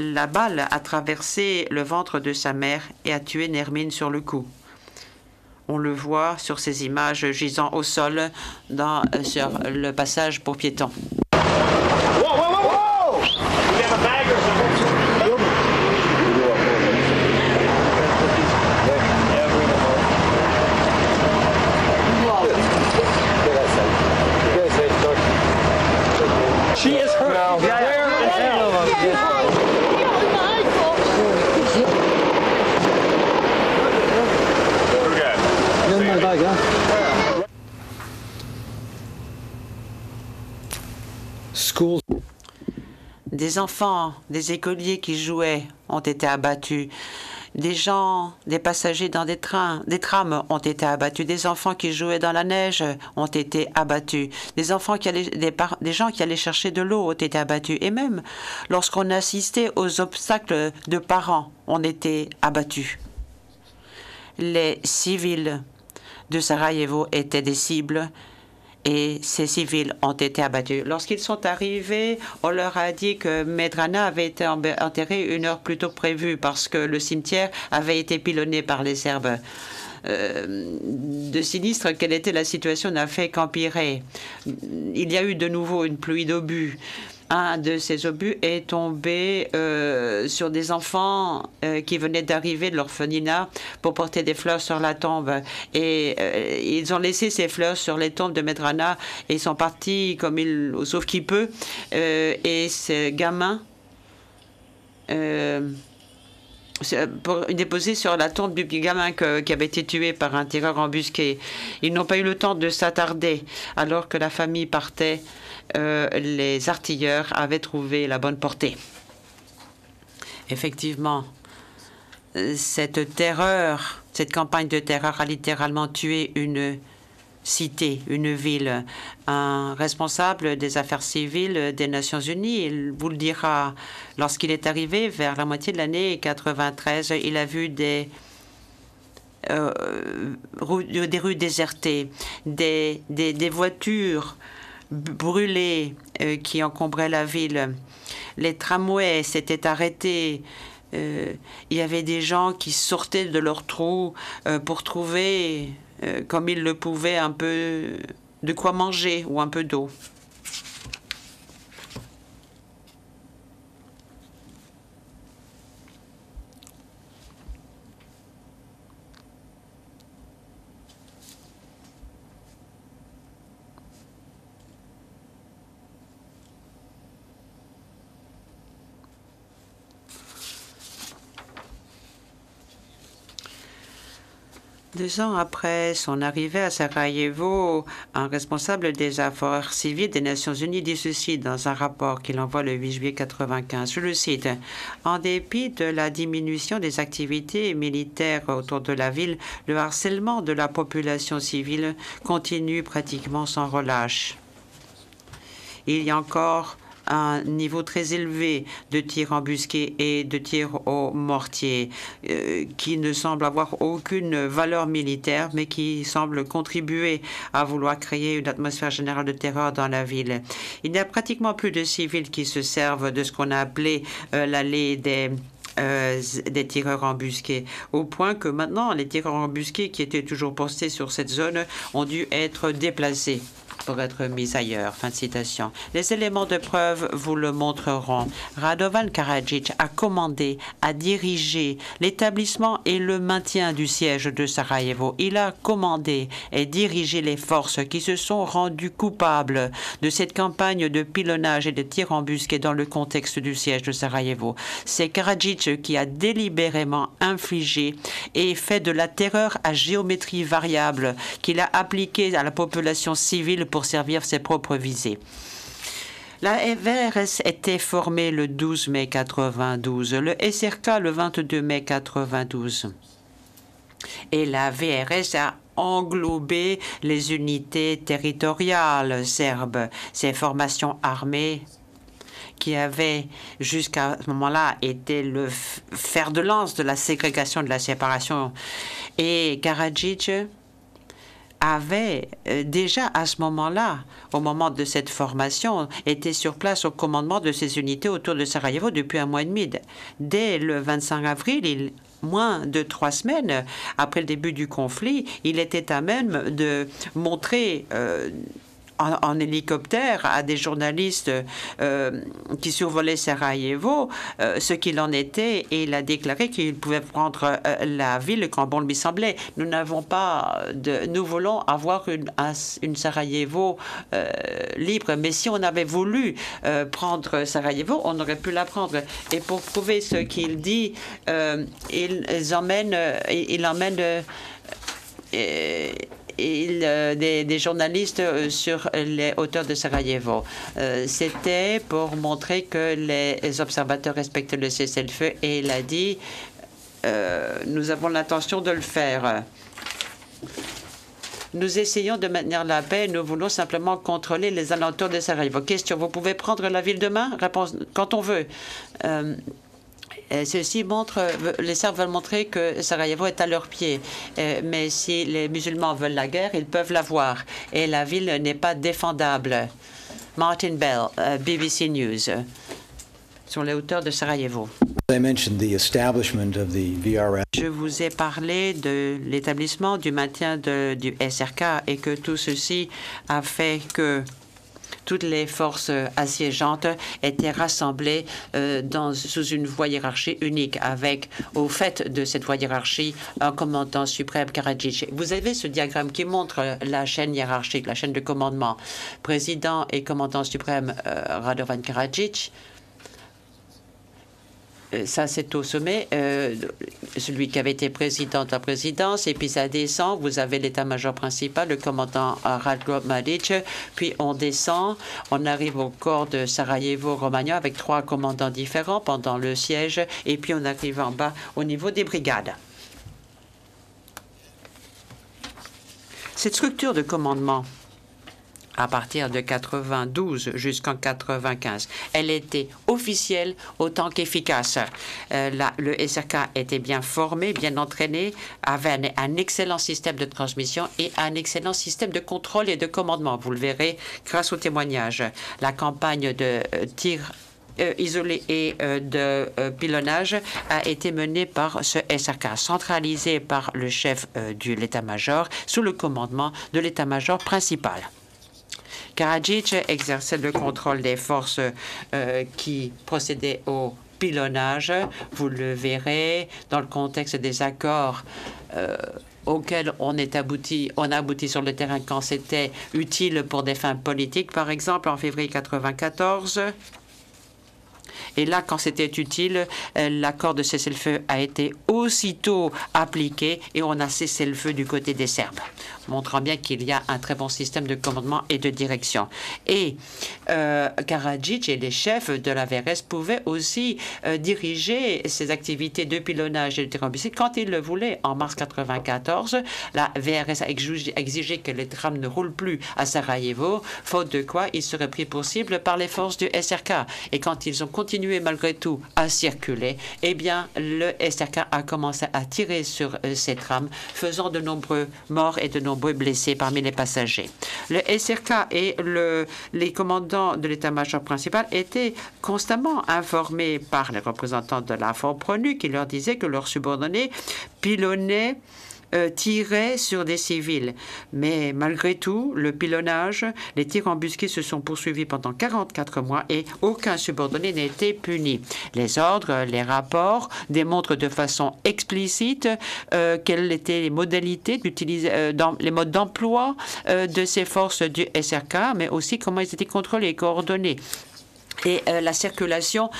La balle a traversé le ventre de sa mère et a tué Nermin sur le coup. On le voit sur ces images gisant au sol sur le passage pour piétons. She is hurt. No. Schools. Des enfants, des écoliers qui jouaient ont été abattus. Des passagers dans des trams ont été abattus. Des enfants qui jouaient dans la neige ont été abattus. Des gens qui allaient chercher de l'eau ont été abattus. Et même lorsqu'on assistait aux obstacles de parents, on était abattus. Les civils de Sarajevo étaient des cibles et ces civils ont été abattus. Lorsqu'ils sont arrivés, on leur a dit que Medrana avait été enterré 1 heure plus tôt que prévu parce que le cimetière avait été pilonné par les Serbes. De sinistre quelle était la situation n'a fait qu'empirer. Il y a eu de nouveau une pluie d'obus. Un de ces obus est tombé sur des enfants qui venaient d'arriver de l'orphelinat pour porter des fleurs sur la tombe. Et ils ont laissé ces fleurs sur les tombes de Medrana et ils sont partis sauf qui peut. Et ces gamins pour déposer sur la tombe du gamin qui avait été tué par un tireur embusqué. Ils n'ont pas eu le temps de s'attarder. Alors que la famille partait, les artilleurs avaient trouvé la bonne portée. Effectivement, cette campagne de terreur a littéralement tué une cité, une ville. Un responsable des affaires civiles des Nations Unies, il vous le dira, lorsqu'il est arrivé vers la moitié de l'année 93, il a vu des rues désertées, des voitures brûlées qui encombraient la ville. Les tramways s'étaient arrêtés. Il y avait des gens qui sortaient de leurs trous pour trouver, comme ils le pouvaient, un peu de quoi manger ou un peu d'eau. Deux ans après son arrivée à Sarajevo, un responsable des affaires civiles des Nations Unies dit ceci dans un rapport qu'il envoie le 8 juillet 1995. Je le cite. « En dépit de la diminution des activités militaires autour de la ville, le harcèlement de la population civile continue pratiquement sans relâche. Il y a encore un niveau très élevé de tirs embusqués et de tirs au mortier qui ne semble avoir aucune valeur militaire, mais qui semble contribuer à vouloir créer une atmosphère générale de terreur dans la ville. Il n'y a pratiquement plus de civils qui se servent de ce qu'on a appelé l'allée des tireurs embusqués, au point que maintenant, les tireurs embusqués qui étaient toujours postés sur cette zone ont dû être déplacés pour être mis ailleurs. » Fin de citation. Les éléments de preuve vous le montreront. Radovan Karadzic a commandé, a dirigé l'établissement et le maintien du siège de Sarajevo. Il a commandé et dirigé les forces qui se sont rendues coupables de cette campagne de pilonnage et de tirs embusqués dans le contexte du siège de Sarajevo. C'est Karadzic qui a délibérément infligé et fait de la terreur à géométrie variable qu'il a appliquée à la population civile pour servir ses propres visées. La VRS était formée le 12 mai 92, le SRK le 22 mai 92. Et la VRS a englobé les unités territoriales serbes. Ces formations armées qui avaient jusqu'à ce moment-là été le fer de lance de la ségrégation, de la séparation. Et Karadzic avait déjà à ce moment-là, au moment de cette formation, été sur place au commandement de ces unités autour de Sarajevo depuis un mois et demi. Dès le 25 avril, moins de 3 semaines après le début du conflit, il était à même de montrer en hélicoptère à des journalistes qui survolaient Sarajevo ce qu'il en était, et il a déclaré qu'il pouvait prendre la ville quand bon lui semblait. Nous voulons avoir une Sarajevo libre, mais si on avait voulu prendre Sarajevo, on aurait pu la prendre. Et pour prouver ce qu'il dit, il emmène des journalistes sur les hauteurs de Sarajevo. C'était pour montrer que les observateurs respectaient le cessez-le-feu, et il a dit nous avons l'intention de le faire. Nous essayons de maintenir la paix. Nous voulons simplement contrôler les alentours de Sarajevo. Question, vous pouvez prendre la ville demain? Réponse, quand on veut. Ceci montre, les Serbes veulent montrer que Sarajevo est à leurs pieds. Mais si les musulmans veulent la guerre, ils peuvent l'avoir. Et la ville n'est pas défendable. Martin Bell, BBC News, sur les hauteurs de Sarajevo. Je vous ai parlé de l'établissement, du maintien du SRK, et que tout ceci a fait que toutes les forces assiégeantes étaient rassemblées sous une voie hiérarchique unique, avec, au fait de cette voie hiérarchie, un commandant suprême, Karadzic. Vous avez ce diagramme qui montre la chaîne hiérarchique, la chaîne de commandement. Président et commandant suprême Radovan Karadzic. Ça, c'est au sommet, celui qui avait été président de la présidence, et puis ça descend, vous avez l'état-major principal, le commandant Ratko Mladic, puis on descend, on arrive au corps de Sarajevo-Romagna avec 3 commandants différents pendant le siège, et puis on arrive en bas au niveau des brigades. Cette structure de commandement, à partir de 92 jusqu'en 95. Elle était officielle autant qu'efficace. Le SRK était bien formé, bien entraîné, avait un excellent système de transmission et un excellent système de contrôle et de commandement. Vous le verrez grâce aux témoignages. La campagne de tir isolé et de pilonnage a été menée par ce SRK, centralisé par le chef de l'état-major sous le commandement de l'état-major principal. Karadzic exerçait le contrôle des forces qui procédaient au pilonnage. Vous le verrez dans le contexte des accords auxquels on a abouti sur le terrain quand c'était utile pour des fins politiques. Par exemple, en février 1994, et là, quand c'était utile, l'accord de cessez-le-feu a été aussitôt appliqué et on a cessé le feu du côté des Serbes, montrant bien qu'il y a un très bon système de commandement et de direction. Et Karadzic et les chefs de la VRS pouvaient aussi diriger ces activités de pilonnage et de terrorisme quand ils le voulaient. En mars 1994, la VRS a exigé que les trams ne roulent plus à Sarajevo, faute de quoi ils seraient pris pour cible par les forces du SRK. Et quand ils ont continué malgré tout à circuler, eh bien, le SRK a commencé à tirer sur ces trams, faisant de nombreux morts et de nombreux blessés parmi les passagers. Le SRK et les commandants de l'état-major principal étaient constamment informés par les représentants de la force ONU qui leur disaient que leurs subordonnés pilonnaient, tiraient sur des civils. Mais malgré tout, le pilonnage, les tirs embusqués se sont poursuivis pendant 44 mois et aucun subordonné n'a été puni. Les ordres, les rapports démontrent de façon explicite quelles étaient les modalités d'utiliser, les modes d'emploi de ces forces du SRK, mais aussi comment ils étaient contrôlés et coordonnés. et la circulation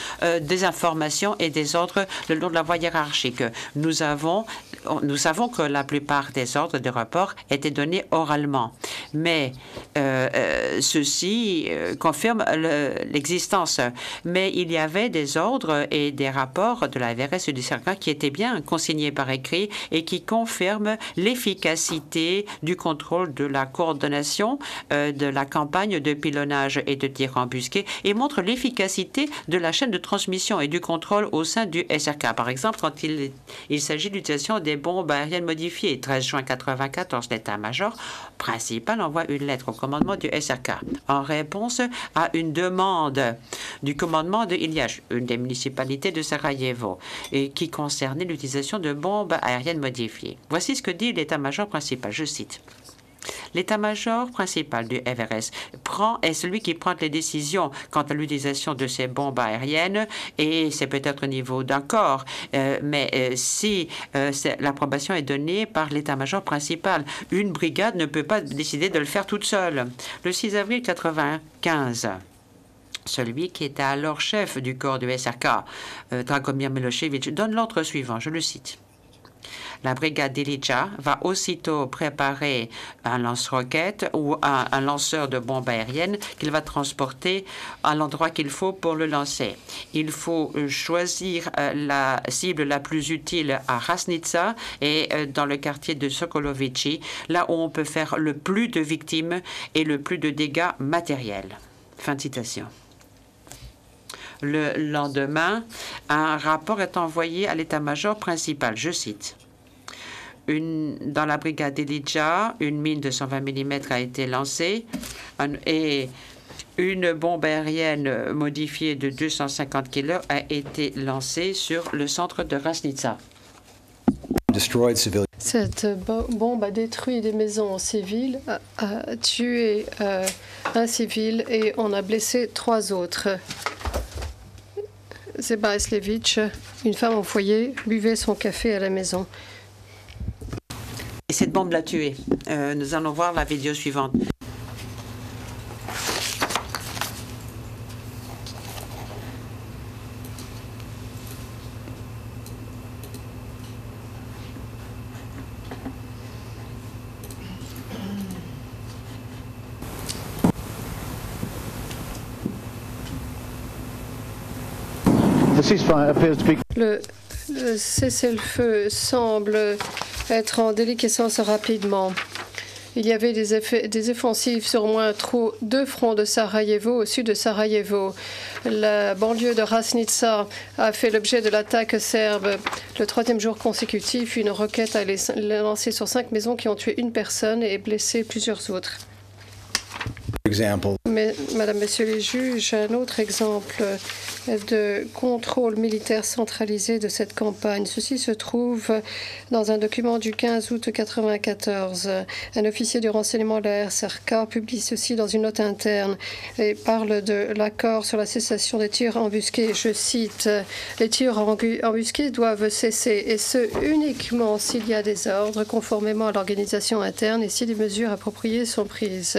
des informations et des ordres le long de la voie hiérarchique. Nous savons que la plupart des ordres de rapport étaient donnés oralement, mais ceci confirme l'existence. Mais il y avait des ordres et des rapports de la VRS et du CERCA qui étaient bien consignés par écrit et qui confirment l'efficacité du contrôle de la coordination de la campagne de pilonnage et de tir embusqué et montrent l'efficacité de la chaîne de transmission et du contrôle au sein du SRK. Par exemple, quand il s'agit de l'utilisation des bombes aériennes modifiées. 13 juin 1994, l'état-major principal envoie une lettre au commandement du SRK en réponse à une demande du commandement de Iliach, une des municipalités de Sarajevo, et qui concernait l'utilisation de bombes aériennes modifiées. Voici ce que dit l'état-major principal, je cite. L'état-major principal du FRS est celui qui prend les décisions quant à l'utilisation de ces bombes aériennes et c'est peut-être au niveau d'un corps, mais si l'approbation est donnée par l'état-major principal, une brigade ne peut pas décider de le faire toute seule. Le 6 avril 1995, celui qui était alors chef du corps du SRK, Dragomir Milosevic, donne l'ordre suivant, je le cite. La brigade d'Ilija va aussitôt préparer un lance-roquette ou un lanceur de bombes aériennes qu'il va transporter à l'endroit qu'il faut pour le lancer. Il faut choisir la cible la plus utile à Rasnitsa et dans le quartier de Sokolovici, là où on peut faire le plus de victimes et le plus de dégâts matériels. Fin de citation. Le lendemain, un rapport est envoyé à l'état-major principal. Je cite. Dans la brigade d'Ilija, une mine de 120 mm a été lancée et une bombe aérienne modifiée de 250 kg a été lancée sur le centre de Rasnitsa. Cette bombe a détruit des maisons civiles, a tué un civil et on a blessé 3 autres. Zeba Islevich, une femme au foyer, buvait son café à la maison. Et cette bombe l'a tué. Nous allons voir la vidéo suivante. Le cessez-le-feu semble être en déliquescence rapidement. Il y avait des offensives sur au moins 2 fronts de Sarajevo, au sud de Sarajevo. La banlieue de Rasnitsa a fait l'objet de l'attaque serbe. Le 3e jour consécutif, une roquette a été lancée sur 5 maisons qui ont tué une personne et blessé plusieurs autres. Mais, Madame, Messieurs les juges, un autre exemple de contrôle militaire centralisé de cette campagne. Ceci se trouve dans un document du 15 août 1994. Un officier du renseignement de la RSRK publie ceci dans une note interne et parle de l'accord sur la cessation des tirs embusqués. Je cite, « Les tirs embusqués doivent cesser, et ce uniquement s'il y a des ordres conformément à l'organisation interne et si des mesures appropriées sont prises. »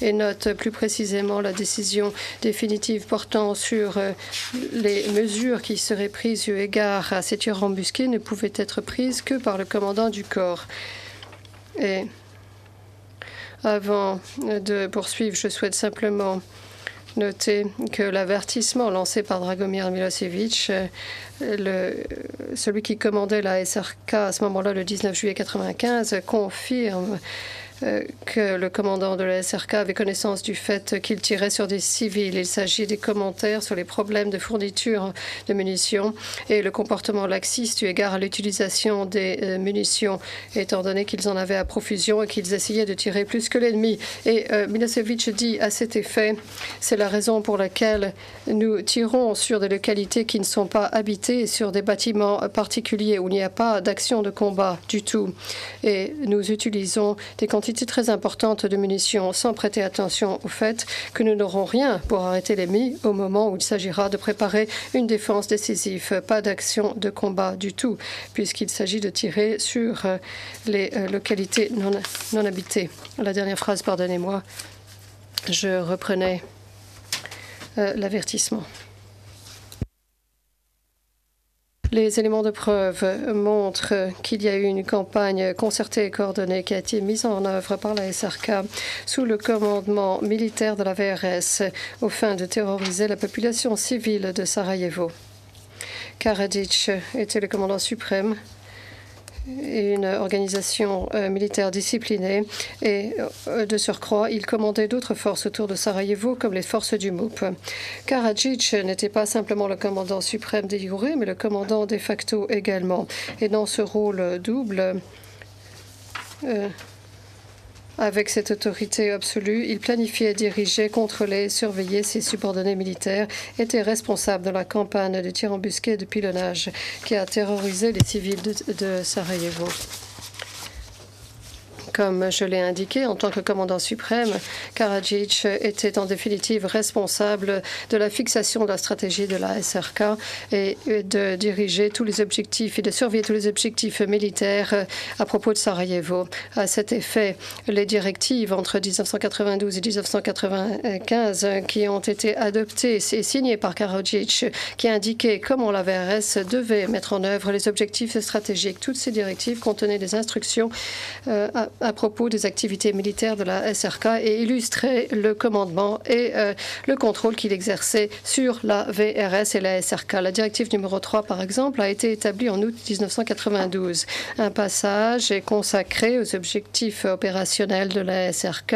Et note plus précisément la décision définitive portant sur les mesures qui seraient prises eu égard à ces tirs embusqués ne pouvaient être prises que par le commandant du corps. Et avant de poursuivre, je souhaite simplement noter que l'avertissement lancé par Dragomir Milosevic, celui qui commandait la SRK à ce moment-là, le 19 juillet 1995, confirme que le commandant de la SRK avait connaissance du fait qu'il tirait sur des civils. Il s'agit des commentaires sur les problèmes de fourniture de munitions et le comportement laxiste eu égard à l'utilisation des munitions, étant donné qu'ils en avaient à profusion et qu'ils essayaient de tirer plus que l'ennemi. Et Milosevic dit à cet effet, c'est la raison pour laquelle nous tirons sur des localités qui ne sont pas habitées et sur des bâtiments particuliers où il n'y a pas d'action de combat du tout. Et nous utilisons des quantités très importante de munitions sans prêter attention au fait que nous n'aurons rien pour arrêter l'ennemi au moment où il s'agira de préparer une défense décisive. Pas d'action de combat du tout, puisqu'il s'agit de tirer sur les localités non habitées. La dernière phrase, pardonnez-moi, je reprenais l'avertissement. Les éléments de preuve montrent qu'il y a eu une campagne concertée et coordonnée qui a été mise en œuvre par la SRK sous le commandement militaire de la VRS aux fins de terroriser la population civile de Sarajevo. Karadzic était le commandant suprême et une organisation militaire disciplinée et de surcroît, il commandait d'autres forces autour de Sarajevo comme les forces du MUP. Karadzic n'était pas simplement le commandant suprême de jure, mais le commandant de facto également. Et dans ce rôle double, avec cette autorité absolue, il planifiait, dirigeait, contrôlait, surveillait ses subordonnés militaires, était responsable de la campagne de tir embusqué et de pilonnage qui a terrorisé les civils de Sarajevo. Comme je l'ai indiqué, en tant que commandant suprême, Karadzic était en définitive responsable de la fixation de la stratégie de la SRK et de diriger tous les objectifs et de surveiller tous les objectifs militaires à propos de Sarajevo. À cet effet, les directives entre 1992 et 1995 qui ont été adoptées et signées par Karadzic, qui indiquaient comment la VRS devait mettre en œuvre les objectifs stratégiques. Toutes ces directives contenaient des instructions à propos des activités militaires de la SRK et illustraient le commandement et le contrôle qu'il exerçait sur la VRS et la SRK. La directive numéro 3, par exemple, a été établie en août 1992. Un passage est consacré aux objectifs opérationnels de la SRK,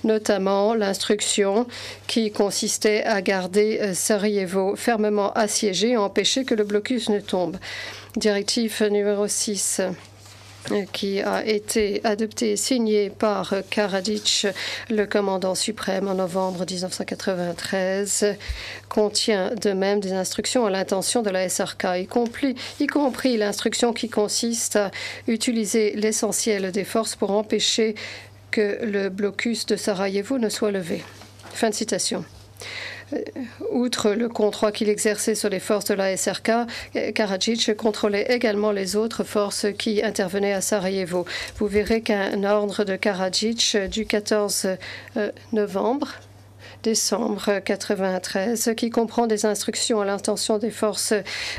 notamment l'instruction qui consistait à garder Sarajevo fermement assiégé et empêcher que le blocus ne tombe. Directive numéro 6 qui a été adopté et signé par Karadzic, le commandant suprême, en novembre 1993, contient de même des instructions à l'intention de la SRK, y compris l'instruction qui consiste à utiliser l'essentiel des forces pour empêcher que le blocus de Sarajevo ne soit levé. Fin de citation. Outre le contrôle qu'il exerçait sur les forces de la SRK, Karadzic contrôlait également les autres forces qui intervenaient à Sarajevo. Vous verrez qu'un ordre de Karadzic du 14 décembre 1993, qui comprend des instructions à l'intention des forces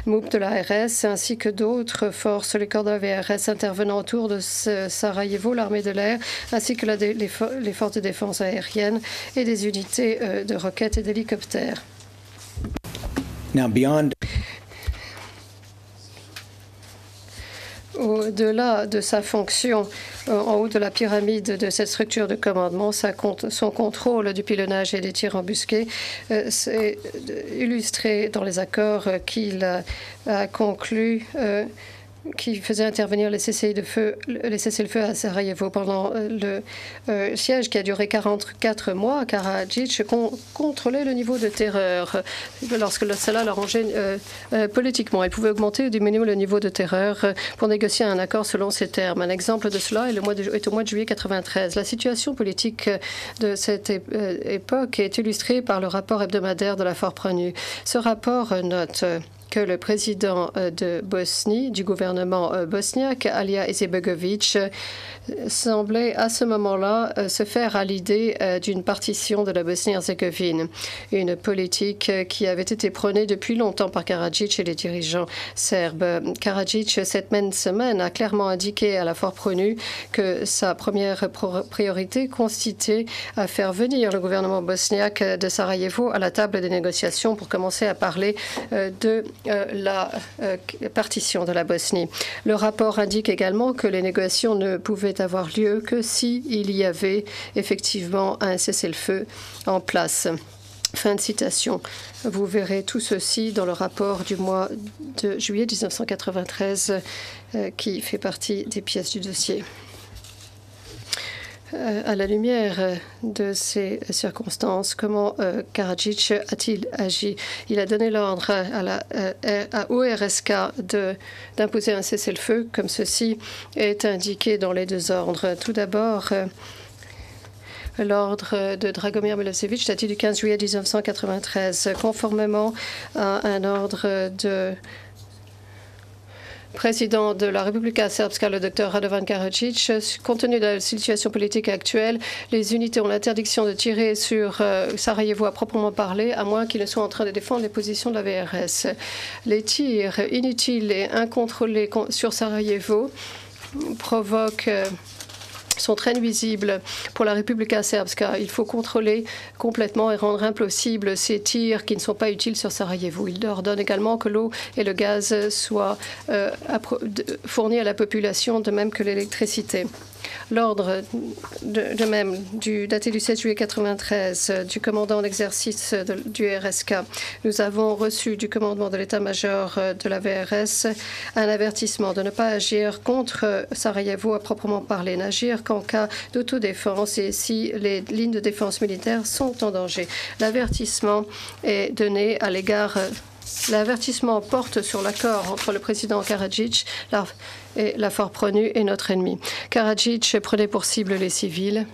MUP de la RS ainsi que d'autres forces, les corps de la VRS intervenant autour de Sarajevo, l'armée de l'air, ainsi que les forces de défense aérienne et des unités de roquettes et d'hélicoptères. Now, beyond Au-delà de sa fonction en haut de la pyramide de cette structure de commandement, son contrôle du pilonnage et des tirs embusqués c'est illustré dans les accords qu'il a conclus qui faisait intervenir les cessez-le-feu à Sarajevo pendant le siège qui a duré 44 mois. Karadzic contrôlait le niveau de terreur lorsque cela l'arrangeait politiquement. Il pouvait augmenter ou diminuer le niveau de terreur pour négocier un accord selon ses termes. Un exemple de cela est au mois de juillet 1993. La situation politique de cette époque est illustrée par le rapport hebdomadaire de la FORPRONU. Ce rapport note que le président de Bosnie, du gouvernement bosniaque, Alija Izetbegović, semblait à ce moment-là se faire à l'idée d'une partition de la Bosnie-Herzégovine, une politique qui avait été prônée depuis longtemps par Karadzic et les dirigeants serbes. Karadzic, cette même semaine, a clairement indiqué à la FORPRONU que sa première priorité consistait à faire venir le gouvernement bosniaque de Sarajevo à la table des négociations pour commencer à parler de la partition de la Bosnie. Le rapport indique également que les négociations ne pouvaient avoir lieu que s'il y avait effectivement un cessez-le-feu en place. Fin de citation. Vous verrez tout ceci dans le rapport du mois de juillet 1993 qui fait partie des pièces du dossier. À la lumière de ces circonstances, comment Karadzic a-t-il agi? Il a donné l'ordre au RSK d'imposer un cessez-le-feu, comme ceci est indiqué dans les deux ordres. Tout d'abord, l'ordre de Dragomir Milosevic daté du 15 juillet 1993, conformément à un ordre président de la Republika Srpska, le Dr Radovan Karadzic. Compte tenu de la situation politique actuelle, les unités ont l'interdiction de tirer sur Sarajevo à proprement parler, à moins qu'ils ne soient en train de défendre les positions de la VRS. Les tirs inutiles et incontrôlés sur Sarajevo sont très nuisibles pour la Republika Srpska. Il faut contrôler complètement et rendre impossible ces tirs qui ne sont pas utiles sur Sarajevo. Il ordonne également que l'eau et le gaz soient fournis à la population, de même que l'électricité. L'ordre de même daté du 7 juillet 1993 du commandant d'exercice du RSK, nous avons reçu du commandement de l'état-major de la VRS un avertissement de ne pas agir contre Sarajevo à proprement parler, n'agir qu'en cas d'autodéfense et si les lignes de défense militaire sont en danger. L'avertissement est donné à l'égard. L'avertissement porte sur l'accord entre le président Karadzic et la Force-Pronu et notre ennemi. Karadzic prenait pour cible les civils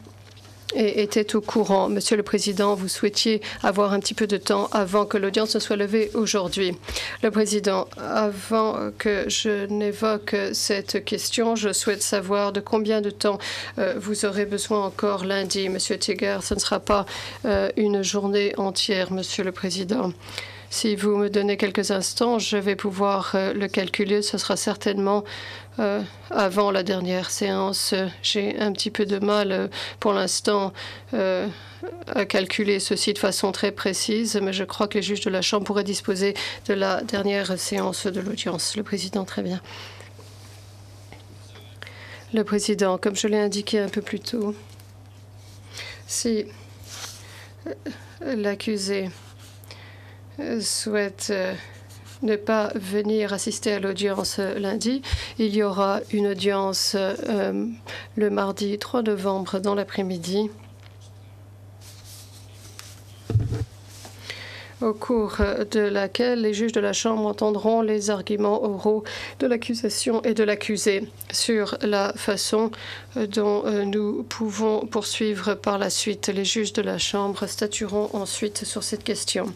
et était au courant. Monsieur le Président, vous souhaitiez avoir un petit peu de temps avant que l'audience ne soit levée aujourd'hui. Le Président, avant que je n'évoque cette question, je souhaite savoir de combien de temps vous aurez besoin encore lundi. Monsieur Tiger, ce ne sera pas une journée entière, Monsieur le Président. Si vous me donnez quelques instants, je vais pouvoir le calculer. Ce sera certainement avant la dernière séance. J'ai un petit peu de mal pour l'instant à calculer ceci de façon très précise, mais je crois que les juges de la Chambre pourraient disposer de la dernière séance de l'audience. Le Président, très bien. Le Président, comme je l'ai indiqué un peu plus tôt, si l'accusé souhaite ne pas venir assister à l'audience lundi, il y aura une audience le mardi 3 novembre dans l'après-midi, au cours de laquelle les juges de la Chambre entendront les arguments oraux de l'accusation et de l'accusé sur la façon dont nous pouvons poursuivre par la suite. Les juges de la Chambre statueront ensuite sur cette question.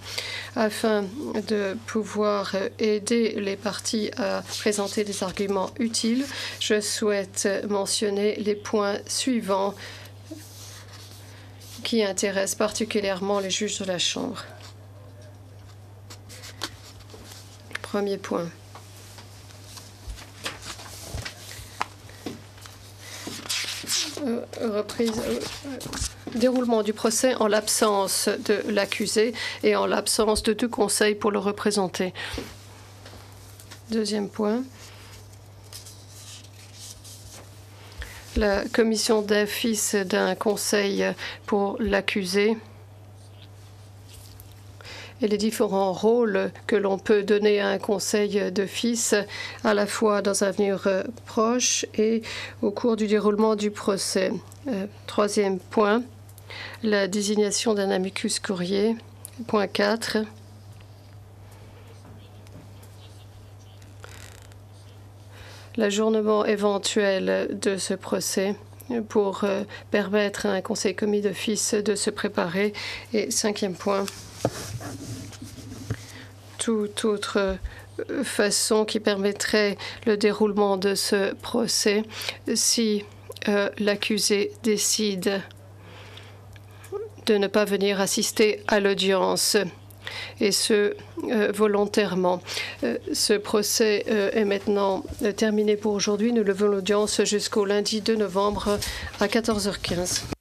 Afin de pouvoir aider les parties à présenter des arguments utiles, je souhaite mentionner les points suivants qui intéressent particulièrement les juges de la Chambre. Premier point. Déroulement du procès en l'absence de l'accusé et en l'absence de tout conseil pour le représenter. Deuxième point. La commission d'office d'un conseil pour l'accusé et les différents rôles que l'on peut donner à un conseil d'office, à la fois dans un avenir proche et au cours du déroulement du procès. Troisième point, la désignation d'un amicus curiae. Point 4. L'ajournement éventuel de ce procès pour permettre à un conseil commis d'office de se préparer. Et cinquième point, toute autre façon qui permettrait le déroulement de ce procès si l'accusé décide de ne pas venir assister à l'audience, et ce volontairement. Ce procès est maintenant terminé pour aujourd'hui. Nous levons l'audience jusqu'au lundi 2 novembre à 14h15.